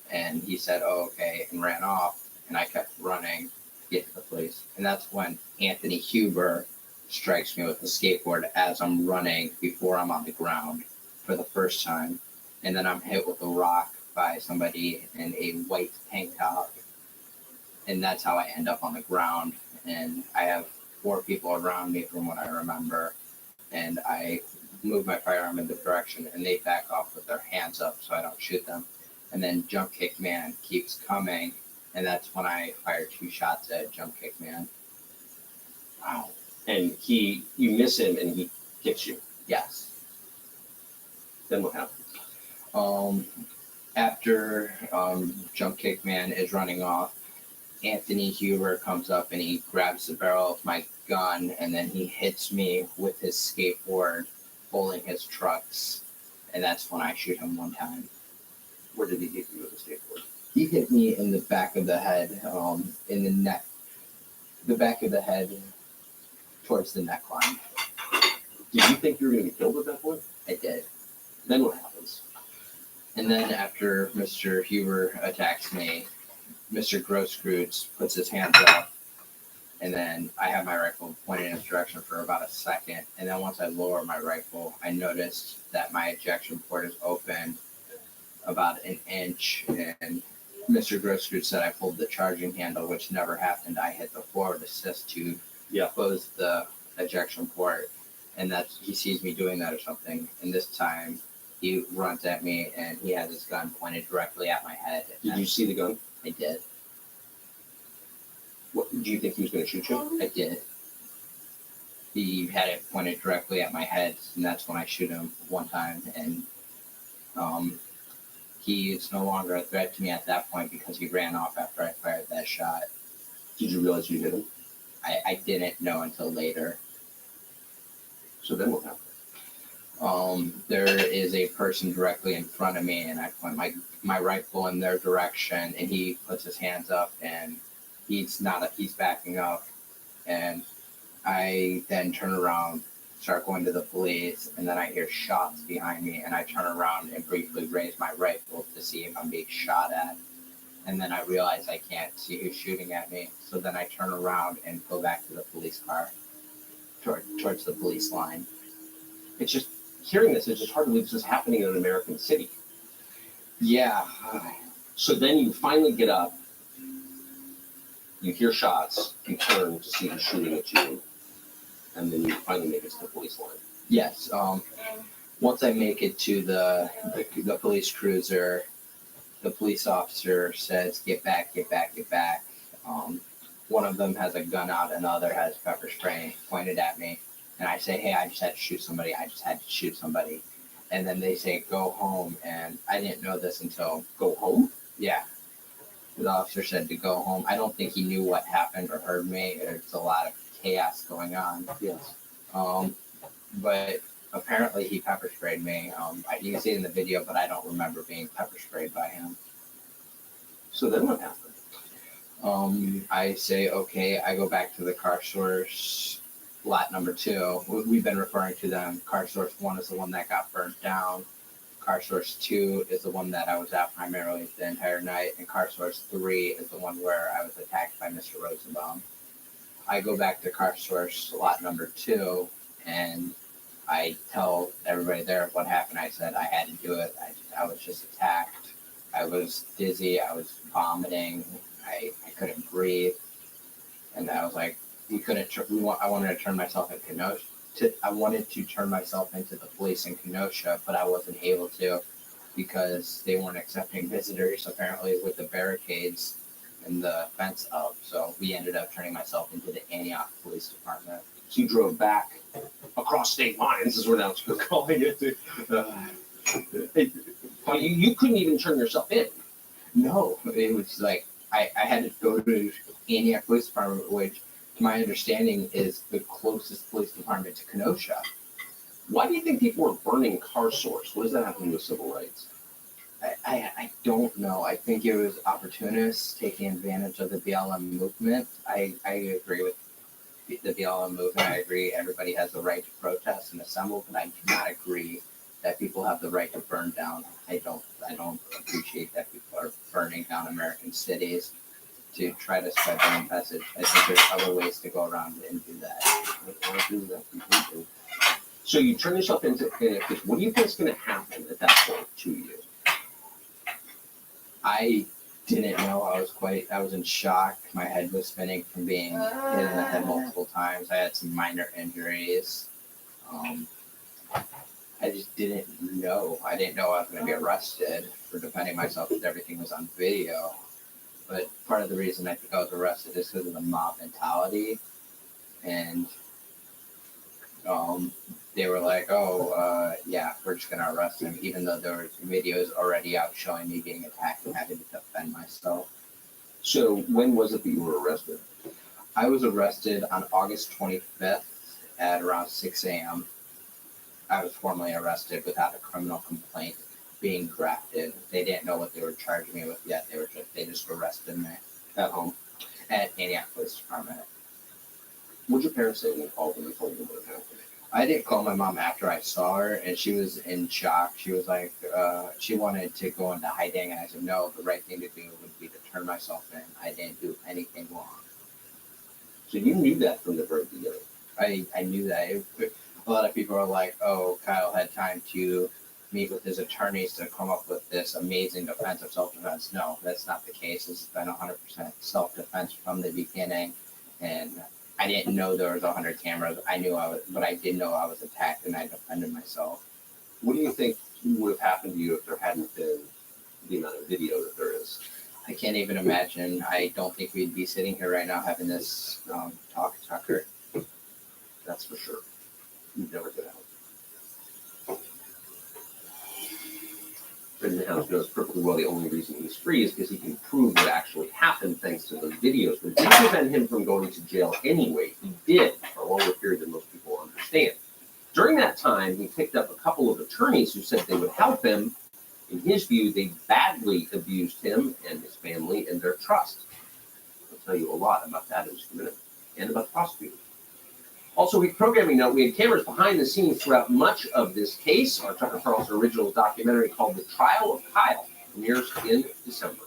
And he said, oh, okay, and ran off, and I kept running to get to the police. And that's when Anthony Huber strikes me with the skateboard as I'm running before I'm on the ground for the first time. And then I'm hit with a rock by somebody in a white tank top. And that's how I end up on the ground. And I have 4 people around me from what I remember. And I move my firearm in the direction and they back off with their hands up so I don't shoot them. And then Jump Kick Man keeps coming. And that's when I fire 2 shots at Jump Kick Man. Wow. And you miss him and he kicks you. Yes. Then what happens? After Jump Kick Man is running off, Anthony Huber comes up and he grabs the barrel of my gun and then he hits me with his skateboard, pulling his trucks. And that's when I shoot him 1 time. Where did he hit you with the skateboard? He hit me in the back of the head, in the neck. The back of the head towards the neckline. Did you think you were going to be killed at that point? I did. Then what happens? And then after Mr. Huber attacks me, Mr. Grosskreutz puts his hands up, and then I have my rifle pointed in his direction for about a second. And then once I lower my rifle, I noticed that my ejection port is open about an inch. And Mr. Grosskreutz said I pulled the charging handle, which never happened. I hit the forward assist to close the ejection port. And he sees me doing that or something. And this time he runs at me and he has his gun pointed directly at my head. Did you see the gun? I did. What, do you think he was going to shoot you? I did. He had it pointed directly at my head, and that's when I shoot him 1 time. And he is no longer a threat to me at that point because he ran off after I fired that shot. Did you realize you hit him? I didn't know until later. So then what happened? There is a person directly in front of me, and I point my rifle in their direction, and he puts his hands up, and he's backing up, and I then turn around, start going to the police, and then I hear shots behind me, and I turn around and briefly raise my rifle to see if I'm being shot at, and then I realize I can't see who's shooting at me, so then I turn around and go back to the police car, towards the police line. It's just hearing this, it's just hard to believe this is happening in an American city. Yeah. So then you finally get up, you hear shots, you turn to see who's shooting at you, and then you finally make it to the police line. Yes. Once I make it to the police cruiser, the police officer says, "Get back, get back, get back." One of them has a gun out, and the other has pepper spray pointed at me. And I say, "Hey, I just had to shoot somebody. I just had to shoot somebody." And then they say, "Go home." And I didn't know this until go home. Yeah. The officer said to go home. I don't think he knew what happened or heard me. There's a lot of chaos going on. Yes. But apparently he pepper sprayed me. You can see it in the video, but I don't remember being pepper sprayed by him. So then what happened? I say, okay, I go back to the car source, lot number 2. We've been referring to them. Car source 1 is the one that got burnt down. Car source 2 is the one that I was at primarily the entire night. And car source 3 is the one where I was attacked by Mr. Rosenbaum. I go back to car source lot number 2, and I tell everybody there what happened. I said I had to do it. I was just attacked. I was dizzy. I was vomiting. I couldn't breathe. And I was like, I wanted to turn myself in Kenosha. I wanted to turn myself into the police in Kenosha, but I wasn't able to because they weren't accepting visitors, apparently, with the barricades and the fence up. So we ended up turning myself into the Antioch Police Department. So you drove back across state lines, is what I was calling it. You couldn't even turn yourself in. No, it was like I had to go to Antioch Police Department, which, to my understanding, is the closest police department to Kenosha. Why do you think people were burning car source? What does that have to do with civil rights? I don't know. I think it was opportunists taking advantage of the BLM movement. I agree with the BLM movement. I agree everybody has the right to protest and assemble, but I do not agree that people have the right to burn down. I don't appreciate that people are burning down American cities to try to spread their message. I think there's other ways to go around and do that. I do that completely. So you turn yourself into what do you think is going to happen at that point to you? I didn't know. I was in shock. My head was spinning from being hit in the head multiple times. I had some minor injuries. I just didn't know. I didn't know I was going to be arrested for defending myself because everything was on video. But part of the reason I think I was arrested is because of the mob mentality. And they were like, yeah, we're just going to arrest him, even though there were videos already out showing me being attacked and having to defend myself. So when was it that you were arrested? I was arrested on August 25th at around 6 a.m. I was formally arrested without a criminal complaint being drafted. They didn't know what they were charging me with yet. They just arrested me at home at Antioch Police Department. What did your parents say when you called them and told them what happened? I didn't call my mom after I saw her, and she was in shock. She was like, she wanted to go into hiding, and I said, no, the right thing to do would be to turn myself in. I didn't do anything wrong. So you knew that from the very beginning? I knew that. A lot of people are like, oh, Kyle had time to meet with his attorneys to come up with this amazing defense of self-defense. No, that's not the case. It's been 100% self-defense from the beginning, and I didn't know there was 100 cameras. But I did know I was attacked, and I defended myself. What do you think would have happened to you if there hadn't been the amount of video that there is? I can't even imagine. I don't think we'd be sitting here right now having this talk, Tucker. That's for sure. You'd never get out. Rittenhouse knows perfectly well the only reason he's free is because he can prove what actually happened thanks to those videos. But it didn't prevent him from going to jail anyway. He did for a longer period than most people understand. During that time, he picked up a couple attorneys who said they would help him. In his view, they badly abused him and his family and their trust. I'll tell you a lot about that in just a minute, and about the prosecutor. Also, a programming note, we had cameras behind the scenes throughout much of this case. Our Tucker Carlson original documentary called The Trial of Kyle premieres in December.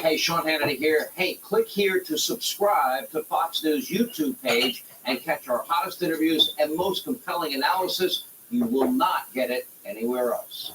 Hey, Sean Hannity here. Hey, click here to subscribe to Fox News YouTube page and catch our hottest interviews and most compelling analysis. You will not get it anywhere else.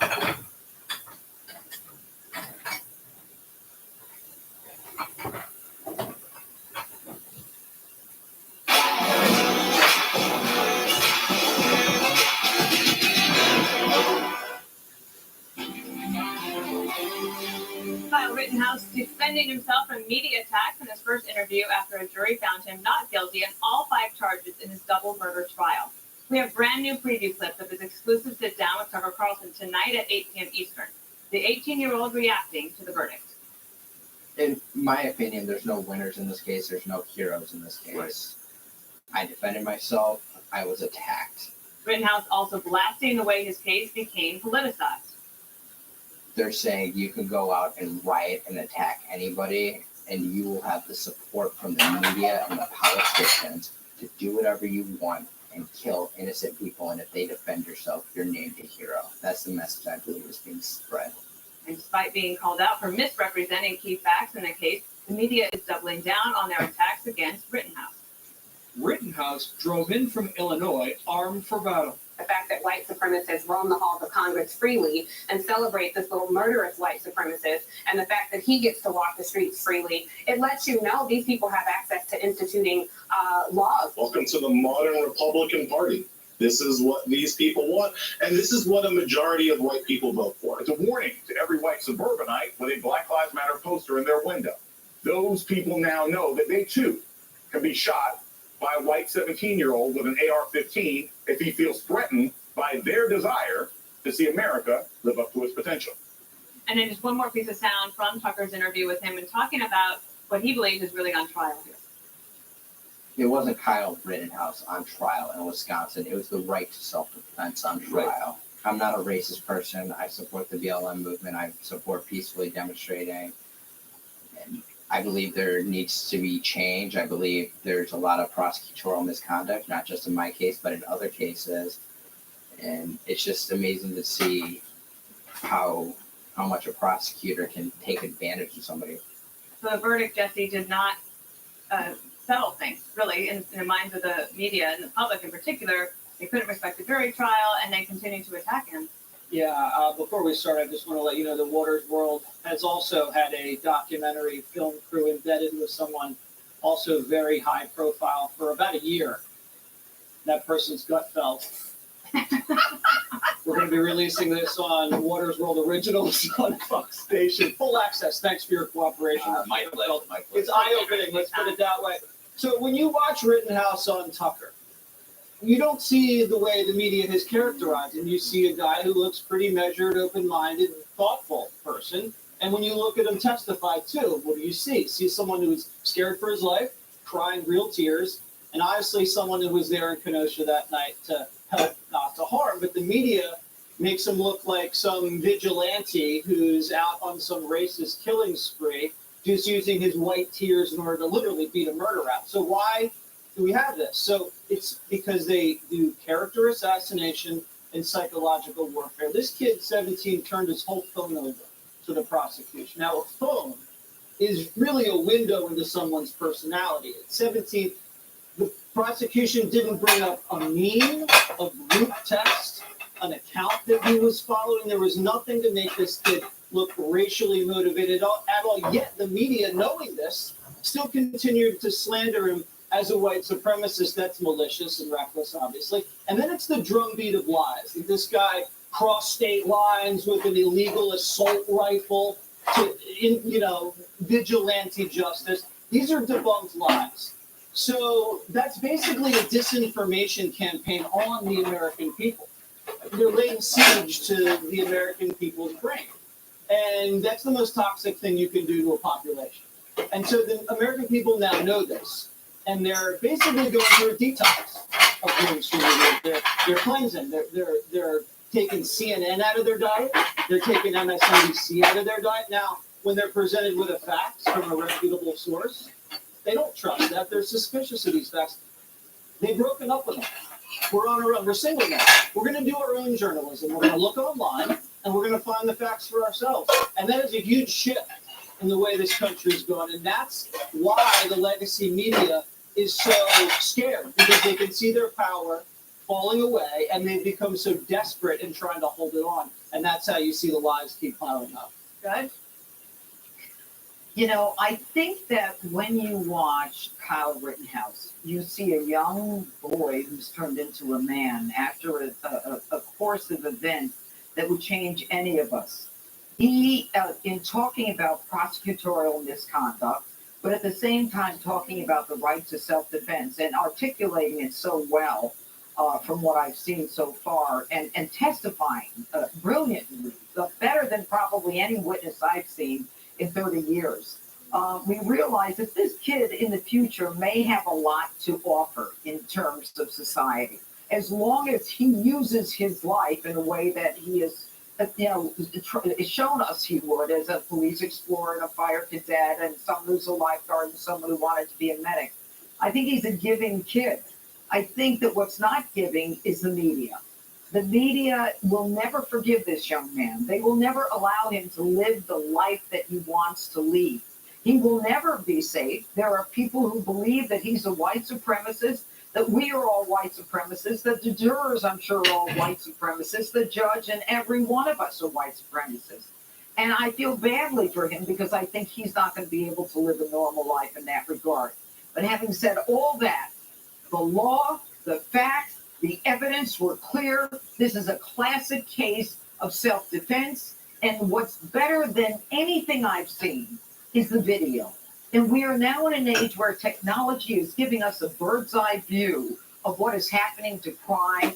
Kyle Rittenhouse defending himself from media attacks in his first interview after a jury found him not guilty on all 5 charges in his double murder trial. We have brand new preview clips of his exclusive sit down with Tucker Carlson tonight at 8 p.m. Eastern. The 18-year-old reacting to the verdict. In my opinion, there's no winners in this case. There's no heroes in this case. I defended myself. I was attacked. Rittenhouse also blasting the way his case became politicized. They're saying you can go out and riot and attack anybody, and you will have the support from the media and the politicians to do whatever you want and kill innocent people. And if they defend yourself, you're named a hero. That's the message I believe is being spread. And despite being called out for misrepresenting key facts in the case, the media is doubling down on their attacks against Rittenhouse. Rittenhouse drove in from Illinois armed for battle. The fact that white supremacists roam the halls of Congress freely and celebrate this little murderous white supremacist, and the fact that he gets to walk the streets freely, it lets you know these people have access to instituting laws. Welcome to the modern Republican Party. This is what these people want, and this is what a majority of white people vote for. It's a warning to every white suburbanite with a Black Lives Matter poster in their window. Those people now know that they too can be shot by a white 17-year-old with an AR-15 if he feels threatened by their desire to see America live up to its potential. And then just one more piece of sound from Tucker's interview with him and talking about what he believes is really on trial here. It wasn't Kyle Rittenhouse on trial in Wisconsin. It was the right to self-defense on trial. Right. I'm not a racist person. I support the BLM movement. I support peacefully demonstrating. And I believe there needs to be change. I believe there's a lot of prosecutorial misconduct, not just in my case, but in other cases. And it's just amazing to see how much a prosecutor can take advantage of somebody. So the verdict, Jesse, did not settle things, really, in the minds of the media and the public in particular. They couldn't respect the jury trial, and they continued to attack him. Yeah, before we start, I just want to let you know the Waters World has also had a documentary film crew embedded with someone also very high profile for about a year. That person's gut felt. We're going to be releasing this on Waters World Originals on Fox Station. Full access. Thanks for your cooperation. It's eye-opening, let's put it that way. So when you watch Rittenhouse on Tucker, you don't see the way the media has characterized him. You see a guy who looks pretty measured, open-minded, thoughtful person. And when you look at him testify too, what do you see? See someone who's scared for his life, crying real tears, and obviously someone who was there in Kenosha that night to help, not to harm. But the media makes him look like some vigilante who's out on some racist killing spree, just using his white tears in order to literally beat a murder out. So why do we have this? So it's because they do character assassination and psychological warfare. This kid, 17, turned his whole phone over to the prosecution. Now, a phone is really a window into someone's personality. At 17, the prosecution didn't bring up a meme, a group text, an account that he was following. There was nothing to make this kid look racially motivated at all. Yet the media, knowing this, still continued to slander him as a white supremacist. That's malicious and reckless, obviously. And then it's the drumbeat of lies. This guy crossed state lines with an illegal assault rifle to, vigilante justice. These are debunked lies. So that's basically a disinformation campaign on the American people. They're laying siege to the American people's brain. And that's the most toxic thing you can do to a population. And so the American people now know this. and they're basically going through a detox of mainstream media. They're cleansing. They're taking CNN out of their diet. They're taking MSNBC out of their diet. Now, when they're presented with a fact from a reputable source, they don't trust that. They're suspicious of these facts. They've broken up with them. We're on our own. We're single now. We're going to do our own journalism. We're going to look online, and we're going to find the facts for ourselves. And that is a huge shift in the way this country is going. And that's why the legacy media is so scared, because they can see their power falling away, and they've become so desperate in trying to hold it on. And that's how you see the lies keep piling up. Good. You know, I think that when you watch Kyle Rittenhouse, you see a young boy who's turned into a man after a course of events that would change any of us. He, in talking about prosecutorial misconduct, but at the same time talking about the right to self-defense and articulating it so well from what I've seen so far, and testifying brilliantly, better than probably any witness I've seen in 30 years. We realize that this kid in the future may have a lot to offer in terms of society, as long as he uses his life in a way that he is, shown us he would, as a police explorer and a fire cadet and someone who's a lifeguard and someone who wanted to be a medic. I think he's a giving kid. I think that what's not giving is the media. The media will never forgive this young man. They will never allow him to live the life that he wants to lead. He will never be safe. There are people who believe that he's a white supremacist, that we are all white supremacists, that the jurors, I'm sure, are all white supremacists, the judge and every one of us are white supremacists. And I feel badly for him because I think he's not going to be able to live a normal life in that regard. But having said all that, the law, the facts, the evidence were clear. This is a classic case of self-defense. And what's better than anything I've seen is the video. And we are now in an age where technology is giving us a bird's eye view of what is happening to crime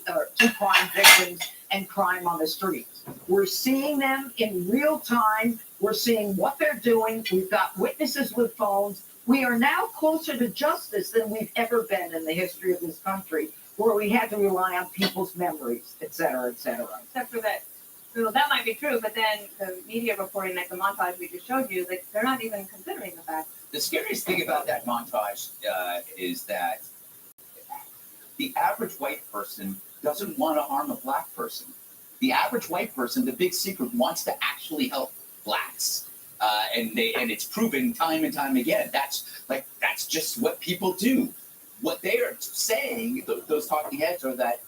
victims and crime on the streets. We're seeing them in real time. We're seeing what they're doing. We've got witnesses with phones. We are now closer to justice than we've ever been in the history of this country, where we had to rely on people's memories, et cetera, et cetera. Except for that. Well, that might be true, but then the media reporting, like the montage we just showed you, like they're not even considering the fact. The scariest thing about that montage is that the average white person doesn't want to harm a black person. The average white person, the big secret, wants to actually help blacks, and it's proven time and time again. That's just what people do. What they are saying, those talking heads, are that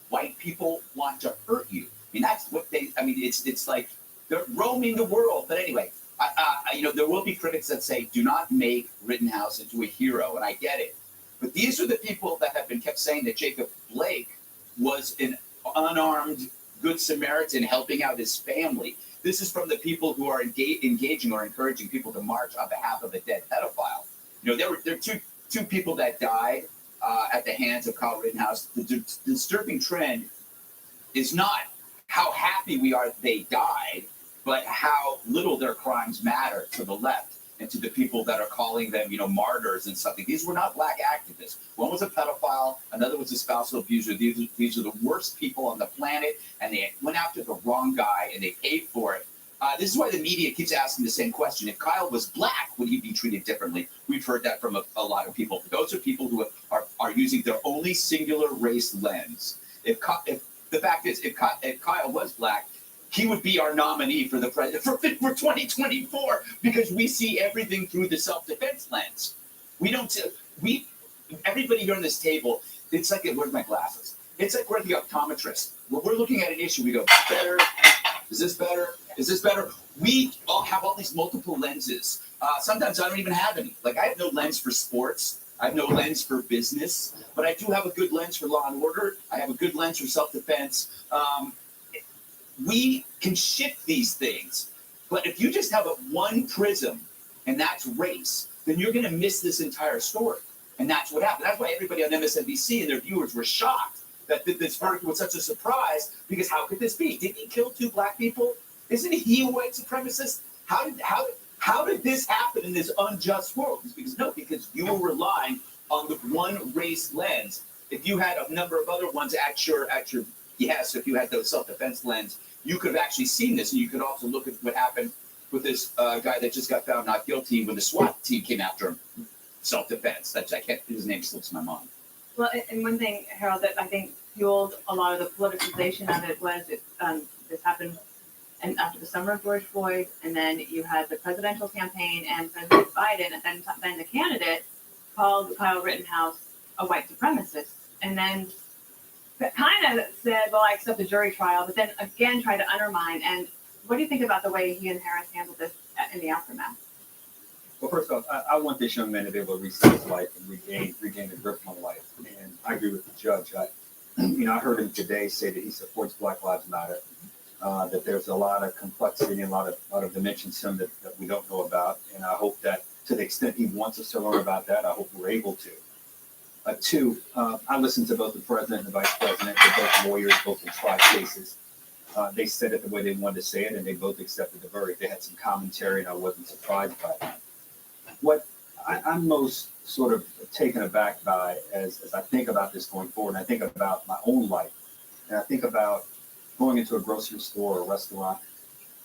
white people want to hurt you. I mean, that's what they. I mean, it's like they're roaming the world. But anyway, there will be critics that say, do not make Rittenhouse into a hero, and I get it. But these are the people that have been kept saying that Jacob Blake was an unarmed Good Samaritan helping out his family. This is from the people who are engaging or encouraging people to march on behalf of a dead pedophile. There were two people that died at the hands of Kyle Rittenhouse. The disturbing trend is not how happy we are they died, but how little their crimes matter to the left and to the people that are calling them, martyrs and something. These were not black activists. One was a pedophile, another was a spousal abuser. These are the worst people on the planet, and they went after the wrong guy, and they paid for it. This is why the media keeps asking the same question. If Kyle was black, would he be treated differently? We've heard that from a lot of people. Those are people who are using their only singular race lens. If the fact is, if Kyle was black, he would be our nominee for the president for 2024, because we see everything through the self-defense lens. Everybody here on this table, it's like, where's my glasses? It's like we're the optometrist. When we're looking at an issue, we go, better, is this better? Is this better? We all have all these multiple lenses. Sometimes I don't even have any. Like, I have no lens for sports. I have no lens for business, but I do have a good lens for law and order. I have a good lens for self-defense. We can shift these things, but if you just have one prism, and that's race, then you're going to miss this entire story. And that's what happened. That's why everybody on MSNBC and their viewers were shocked that this verdict was such a surprise, because how could this be? Didn't he kill 2 black people? Isn't he a white supremacist? How did this happen in this unjust world? Because you were relying on the one race lens. If you had a number of other ones at your yes, if you had the self-defense lens, you could have actually seen this, and you could also look at what happened with this guy that just got found not guilty when the SWAT team came after him. Self-defense. His name slips my mind. Well, and one thing, Harold, that I think fueled a lot of the politicization of it was this happened and after the summer of George Floyd, and then you had the presidential campaign and President Biden, and then the candidate called Kyle Rittenhouse a white supremacist, and then kind of said, well, I accept the jury trial, but then again tried to undermine. And what do you think about the way he and Harris handled this in the aftermath? Well, first off, I want this young man to be able to reset his life and regain the grip on life. And I agree with the judge. I heard him today say that he supports Black Lives Matter, that there's a lot of complexity and a lot of dimensions to him that we don't know about. And I hope that to the extent he wants us to learn about that, I hope we're able to. Two, I listened to both the president and the vice president. They're both lawyers, both in tried cases. They said it the way they wanted to say it, and they both accepted the verdict. They had some commentary, and I wasn't surprised by that. What I'm most sort of taken aback by as I think about this going forward, and I think about my own life, and I think about going into a grocery store or a restaurant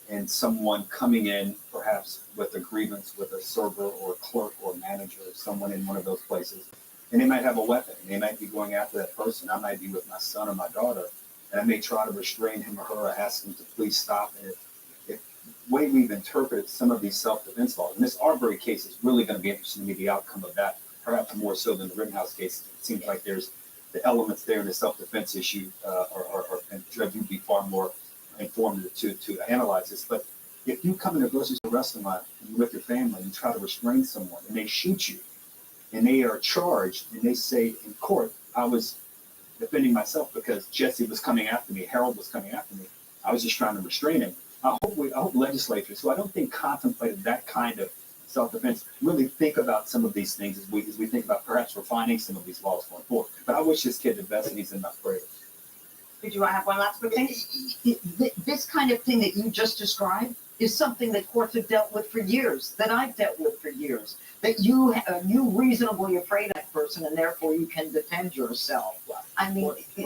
and someone coming in perhaps with a grievance with a server or a clerk or manager or someone in one of those places. And they might have a weapon. They might be going after that person. I might be with my son or my daughter, and I may try to restrain him or her or ask him to please stop. And if the way we've interpreted some of these self-defense laws, and this Arbery case is really going to be interesting to me, the outcome of that, perhaps more so than the Rittenhouse case. It seems like there's the elements there in the self-defense issue, and Trev, you'd be far more informed to analyze this. But if you come in a grocery store restaurant and you're with your family and you try to restrain someone and they shoot you, and they are charged, and they say in court, I was defending myself because Jesse was coming after me, Harold was coming after me. I was just trying to restrain him. I hope legislatures, who I don't think contemplated that kind of self-defense, really think about some of these things as we think about perhaps refining some of these laws going forward. But I wish this kid the best, and he's in my prayers. Did you want to have one last quick thing? This kind of thing that you just described is something that courts have dealt with for years, that I've dealt with for years. That you reasonably afraid that person, and therefore you can defend yourself. I mean, He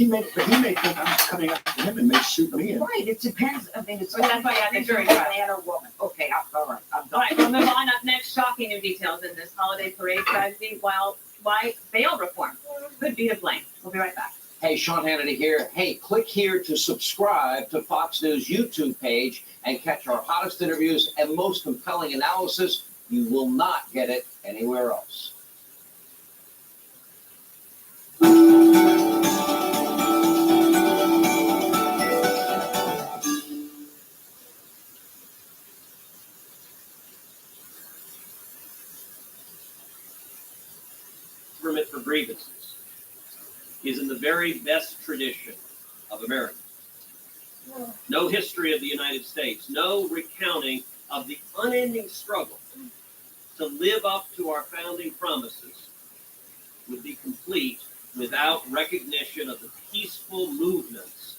may think I'm coming after him and may shoot me. Right. It depends. I mean, it's That's why you have the jury man trial. or woman. Okay, all right. I'm All done. right, we'll move on. Up next, shocking new details in this holiday parade tragedy. Why bail reform could be to blame. We'll be right back. Hey, Sean Hannity here. Hey, click here to subscribe to Fox News YouTube page and catch our hottest interviews and most compelling analysis. You will not get it anywhere else. Permit for grievances is in the very best tradition of America. No history of the United States, no recounting of the unending struggle to live up to our founding promises would be complete without recognition of the peaceful movements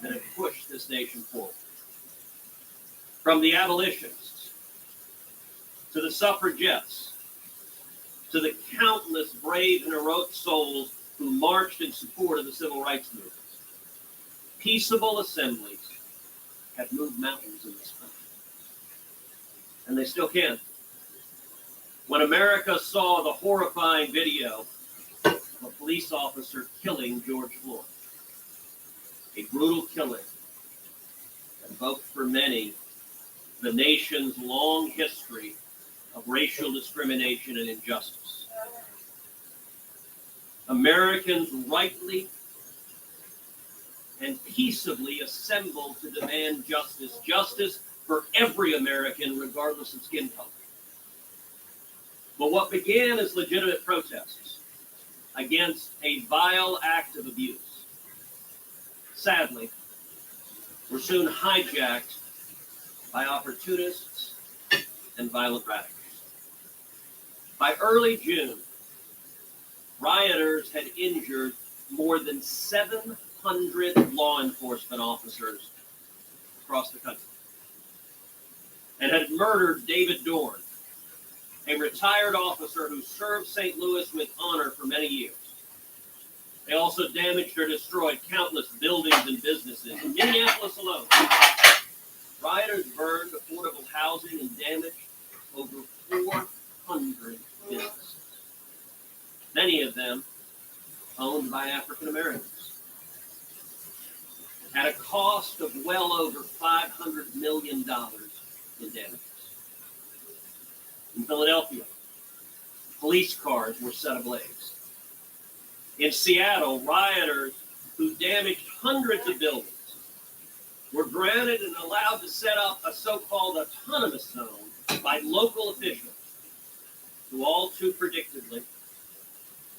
that have pushed this nation forward. From the abolitionists to the suffragettes to the countless brave and heroic souls who marched in support of the civil rights movement, peaceable assemblies have moved mountains in this country. And they still can. When America saw the horrifying video of a police officer killing George Floyd, a brutal killing that evoked for many the nation's long history of racial discrimination and injustice. Americans rightly and peaceably assembled to demand justice for every American, regardless of skin color. But what began as legitimate protests against a vile act of abuse, sadly, were soon hijacked by opportunists and violent radicals. By early June, rioters had injured more than 700 law enforcement officers across the country and had murdered David Dorn, a retired officer who served St. Louis with honor for many years. They also damaged or destroyed countless buildings and businesses. In Minneapolis alone, rioters burned affordable housing and damaged over 400 businesses, many of them owned by African Americans, at a cost of well over $500 million in damages. In Philadelphia, police cars were set ablaze. In Seattle, rioters who damaged hundreds of buildings were granted and allowed to set up a so-called autonomous zone by local officials, who all too predictably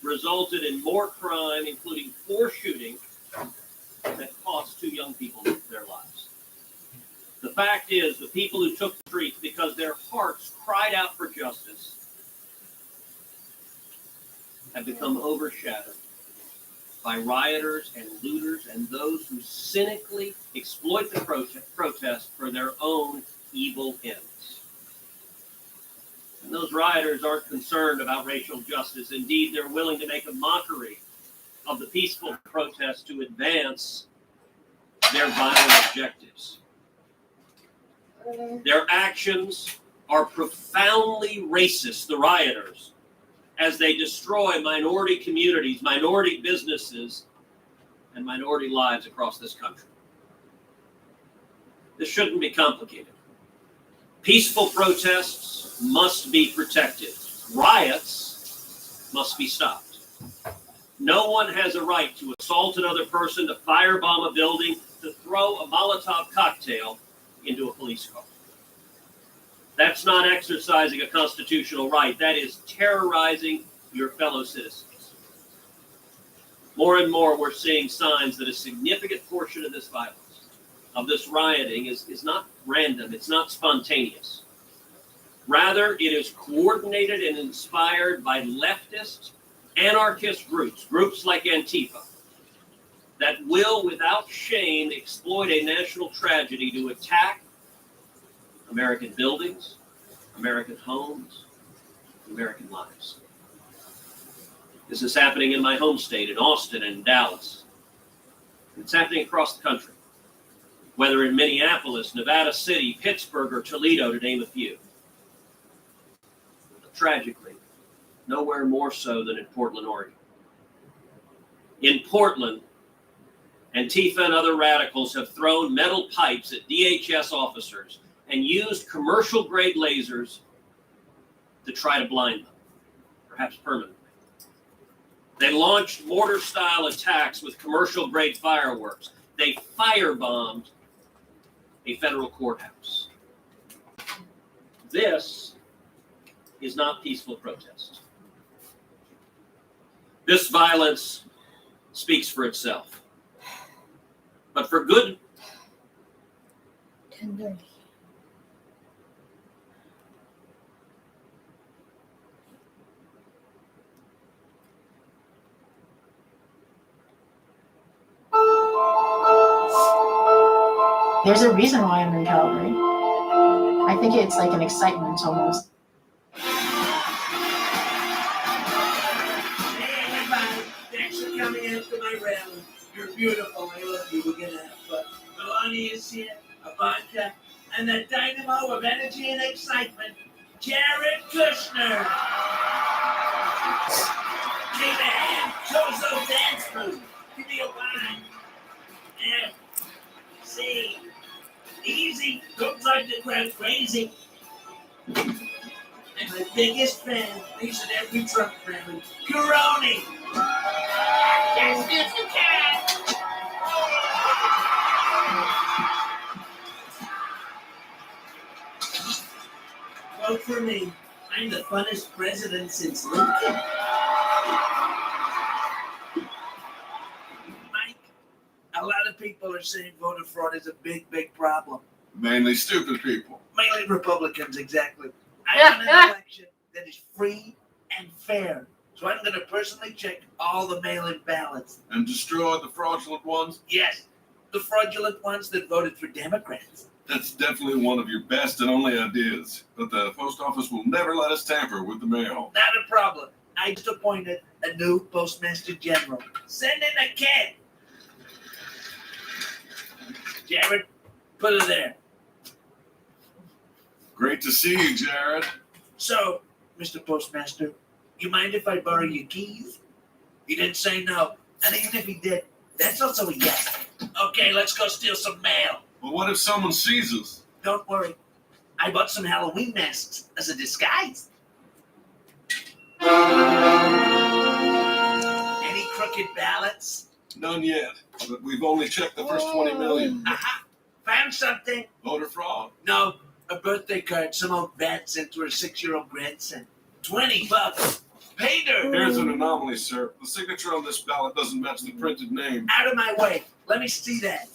resulted in more crime, including 4 shootings that cost 2 young people their lives. The fact is, the people who took the streets because their hearts cried out for justice have become overshadowed by rioters and looters and those who cynically exploit the protest for their own evil ends. And those rioters aren't concerned about racial justice. Indeed, they're willing to make a mockery of the peaceful protest to advance their violent objectives. Their actions are profoundly racist, the rioters, as they destroy minority communities, minority businesses, and minority lives across this country. This shouldn't be complicated. Peaceful protests must be protected. Riots must be stopped. No one has a right to assault another person, to firebomb a building, to throw a Molotov cocktail into a police car. That's not exercising a constitutional right. That is terrorizing your fellow citizens. More and more, we're seeing signs that a significant portion of this violence, of this rioting, is not random. It's not spontaneous. Rather, it is coordinated and inspired by leftist, anarchist groups like Antifa, that will, without shame, exploit a national tragedy to attack American buildings, American homes, American lives. This is happening in my home state, in Austin and Dallas. It's happening across the country, whether in Minneapolis, Nevada City, Pittsburgh, or Toledo, to name a few. But tragically, nowhere more so than in Portland, Oregon. In Portland, Antifa and other radicals have thrown metal pipes at DHS officers and used commercial-grade lasers to try to blind them, perhaps permanently. They launched mortar-style attacks with commercial-grade fireworks. They firebombed a federal courthouse. This is not peaceful protest. This violence speaks for itself. But for good... 10:30. There's a reason why I'm in Calgary. I think it's like an excitement almost. Hey everybody, thanks for coming out to my rally. You're beautiful, I love you, we're gonna have fun. Melania is here, Ivanka, and the dynamo of energy and excitement, Jared Kushner. Hey man, show us those dance moves. Give me a line. Yeah. See. Easy, don't drive the crowd crazy. And my biggest fan, leaves at every Trump rally, Karoni. Yes, yes, you can. Vote for me. I'm the funnest president since Lincoln. A lot of people are saying voter fraud is a big, big problem. Mainly stupid people. Mainly Republicans, exactly. I want an election that is free and fair. So I'm going to personally check all the mail-in ballots. And destroy the fraudulent ones? Yes, the fraudulent ones that voted for Democrats. That's definitely one of your best and only ideas. But the post office will never let us tamper with the mail. Not a problem. I just appointed a new Postmaster General. Send in a kid. Jared, put it there. Great to see you, Jared. So, Mr. Postmaster, you mind if I borrow your keys? He didn't say no. And even if he did, that's also a yes. Okay, let's go steal some mail. Well, what if someone sees us? Don't worry. I bought some Halloween masks as a disguise. Any crooked ballots? None yet, but we've only checked the first 20 million. Aha! Found something? Voter fraud? No, a birthday card some old bat sent to her 6-year-old grandson. $20. Paid her. Here's an anomaly, sir. The signature on this ballot doesn't match the printed name. Out of my way. Let me see that.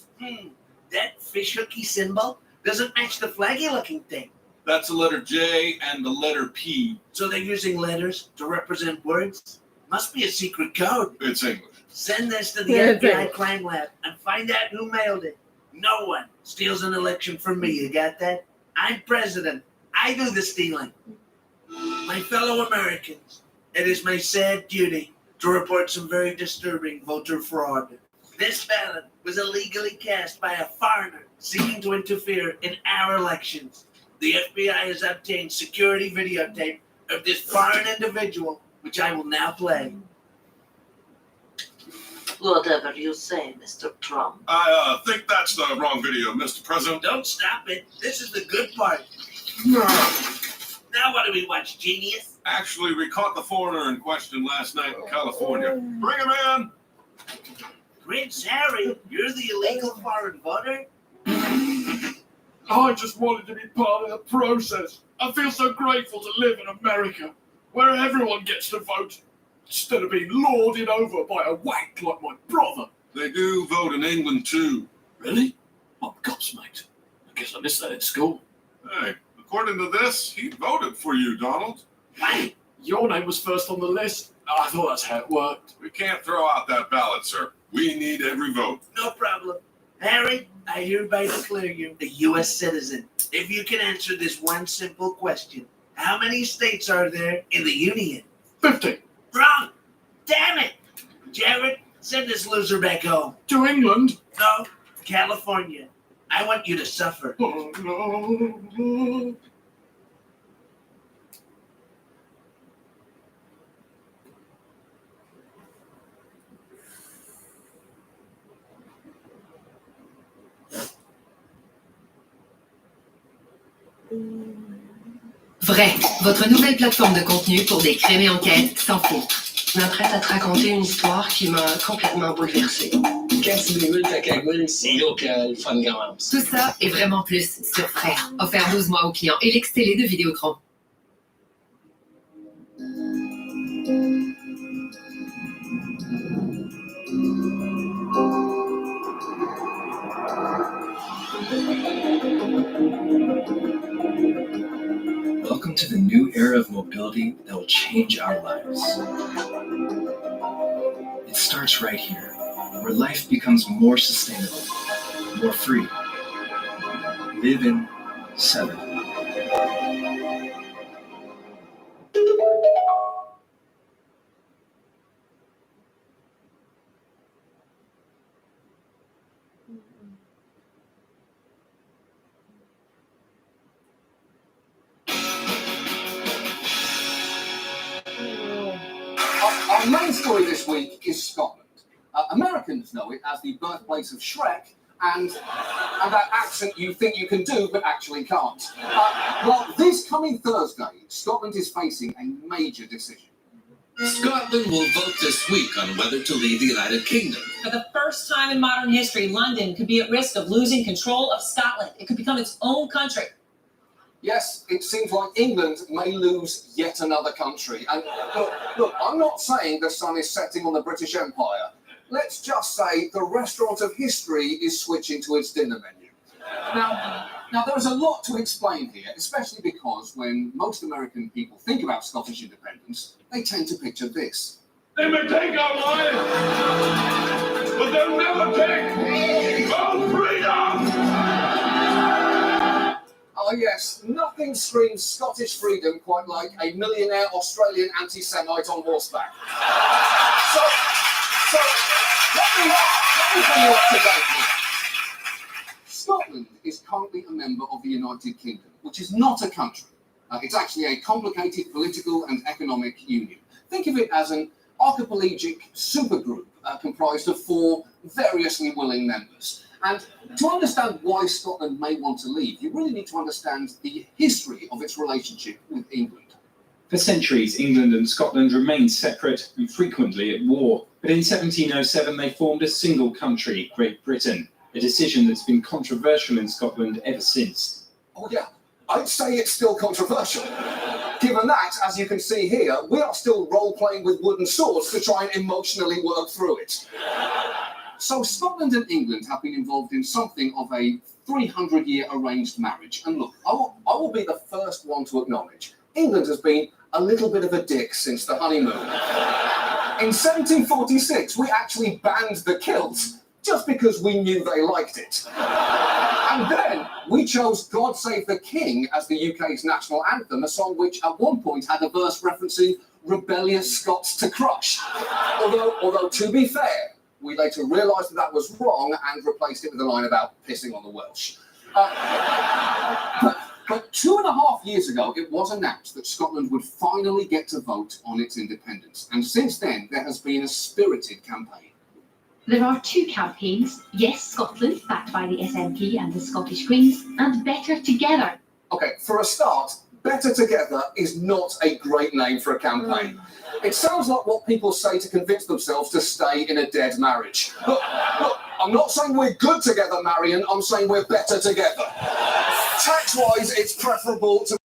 That fish hooky symbol doesn't match the flaggy looking thing. That's a letter J and the letter P. So they're using letters to represent words? Must be a secret code. It's English. Send this to the Yeah, FBI crime lab and find out who mailed it. No one steals an election from me, you got that? I'm president. I do the stealing. My fellow Americans, it is my sad duty to report some very disturbing voter fraud. This ballot was illegally cast by a foreigner seeking to interfere in our elections. The FBI has obtained security videotape of this foreign individual, which I will now play. Whatever you say, Mr. Trump. I think that's the wrong video, Mr. President. Don't stop it. This is the good part. Now what do we watch, Genius? Actually, we caught the foreigner in question last night in California. Bring him in! Prince Harry, you're the illegal foreign voter? I just wanted to be part of the process. I feel so grateful to live in America, where everyone gets to vote, instead of being lorded over by a wank like my brother. They do vote in England, too. Really? I'm gobsmacked. I guess I missed that at school. Hey, according to this, he voted for you, Donald. Why? Your name was first on the list. I thought that's how it worked. We can't throw out that ballot, sir. We need every vote. No problem. Harry, I hereby declare you a U.S. citizen. If you can answer this one simple question, how many states are there in the Union? 50. Wrong. Damn it. Jared, send this loser back home. To England? No, California. I want you to suffer. Oh, no. Vrai, votre nouvelle plateforme de contenu pour des crimes et enquêtes sans filtre. Je m'apprête à te raconter une histoire qui m'a complètement bouleversée. Quand tu brûles ta cagoule, c'est là que le fun commence. Tout ça et vraiment plus sur Frère. Offert 12 mois aux clients et l'ex-télé de Vidéotron. Welcome to the new era of mobility that will change our lives. It starts right here, where life becomes more sustainable, more free. Live in 7. Our main story this week is Scotland. Americans know it as the birthplace of Shrek and that accent you think you can do but actually can't. Well, this coming Thursday, Scotland is facing a major decision. Scotland will vote this week on whether to leave the United Kingdom. For the first time in modern history, London could be at risk of losing control of Scotland. It could become its own country. Yes, it seems like England may lose yet another country. And look, I'm not saying the sun is setting on the British Empire. Let's just say the restaurant of history is switching to its dinner menu. Now there is a lot to explain here, especially because when most American people think about Scottish independence, they tend to picture this. They may take our lives, but they'll never take our freedom! Oh yes, nothing screams Scottish freedom quite like a millionaire Australian anti-Semite on horseback. So let me bring you up to date here. Scotland is currently a member of the United Kingdom, which is not a country. It's actually a complicated political and economic union. Think of it as an archipelagic supergroup comprised of 4 variously willing members. And to understand why Scotland may want to leave, you really need to understand the history of its relationship with England. For centuries, England and Scotland remained separate and frequently at war. But in 1707, they formed a single country, Great Britain, a decision that's been controversial in Scotland ever since. Oh yeah, I'd say it's still controversial. Given that, as you can see here, we are still role-playing with wooden swords to try and emotionally work through it. So Scotland and England have been involved in something of a 300-year arranged marriage. And look, I will be the first one to acknowledge England has been a little bit of a dick since the honeymoon. In 1746, we actually banned the kilt just because we knew they liked it. And then we chose God Save the King as the UK's national anthem, a song which at one point had a verse referencing rebellious Scots to crush. Although to be fair, we later realised that was wrong and replaced it with a line about pissing on the Welsh. But 2.5 years ago, it was announced that Scotland would finally get to vote on its independence. And since then, there has been a spirited campaign. There are 2 campaigns, Yes Scotland, backed by the SNP and the Scottish Greens, and Better Together. Okay, for a start, Better Together is not a great name for a campaign. It sounds like what people say to convince themselves to stay in a dead marriage. Look, I'm not saying we're good together, Marion, I'm saying we're better together. Tax-wise, it's preferable to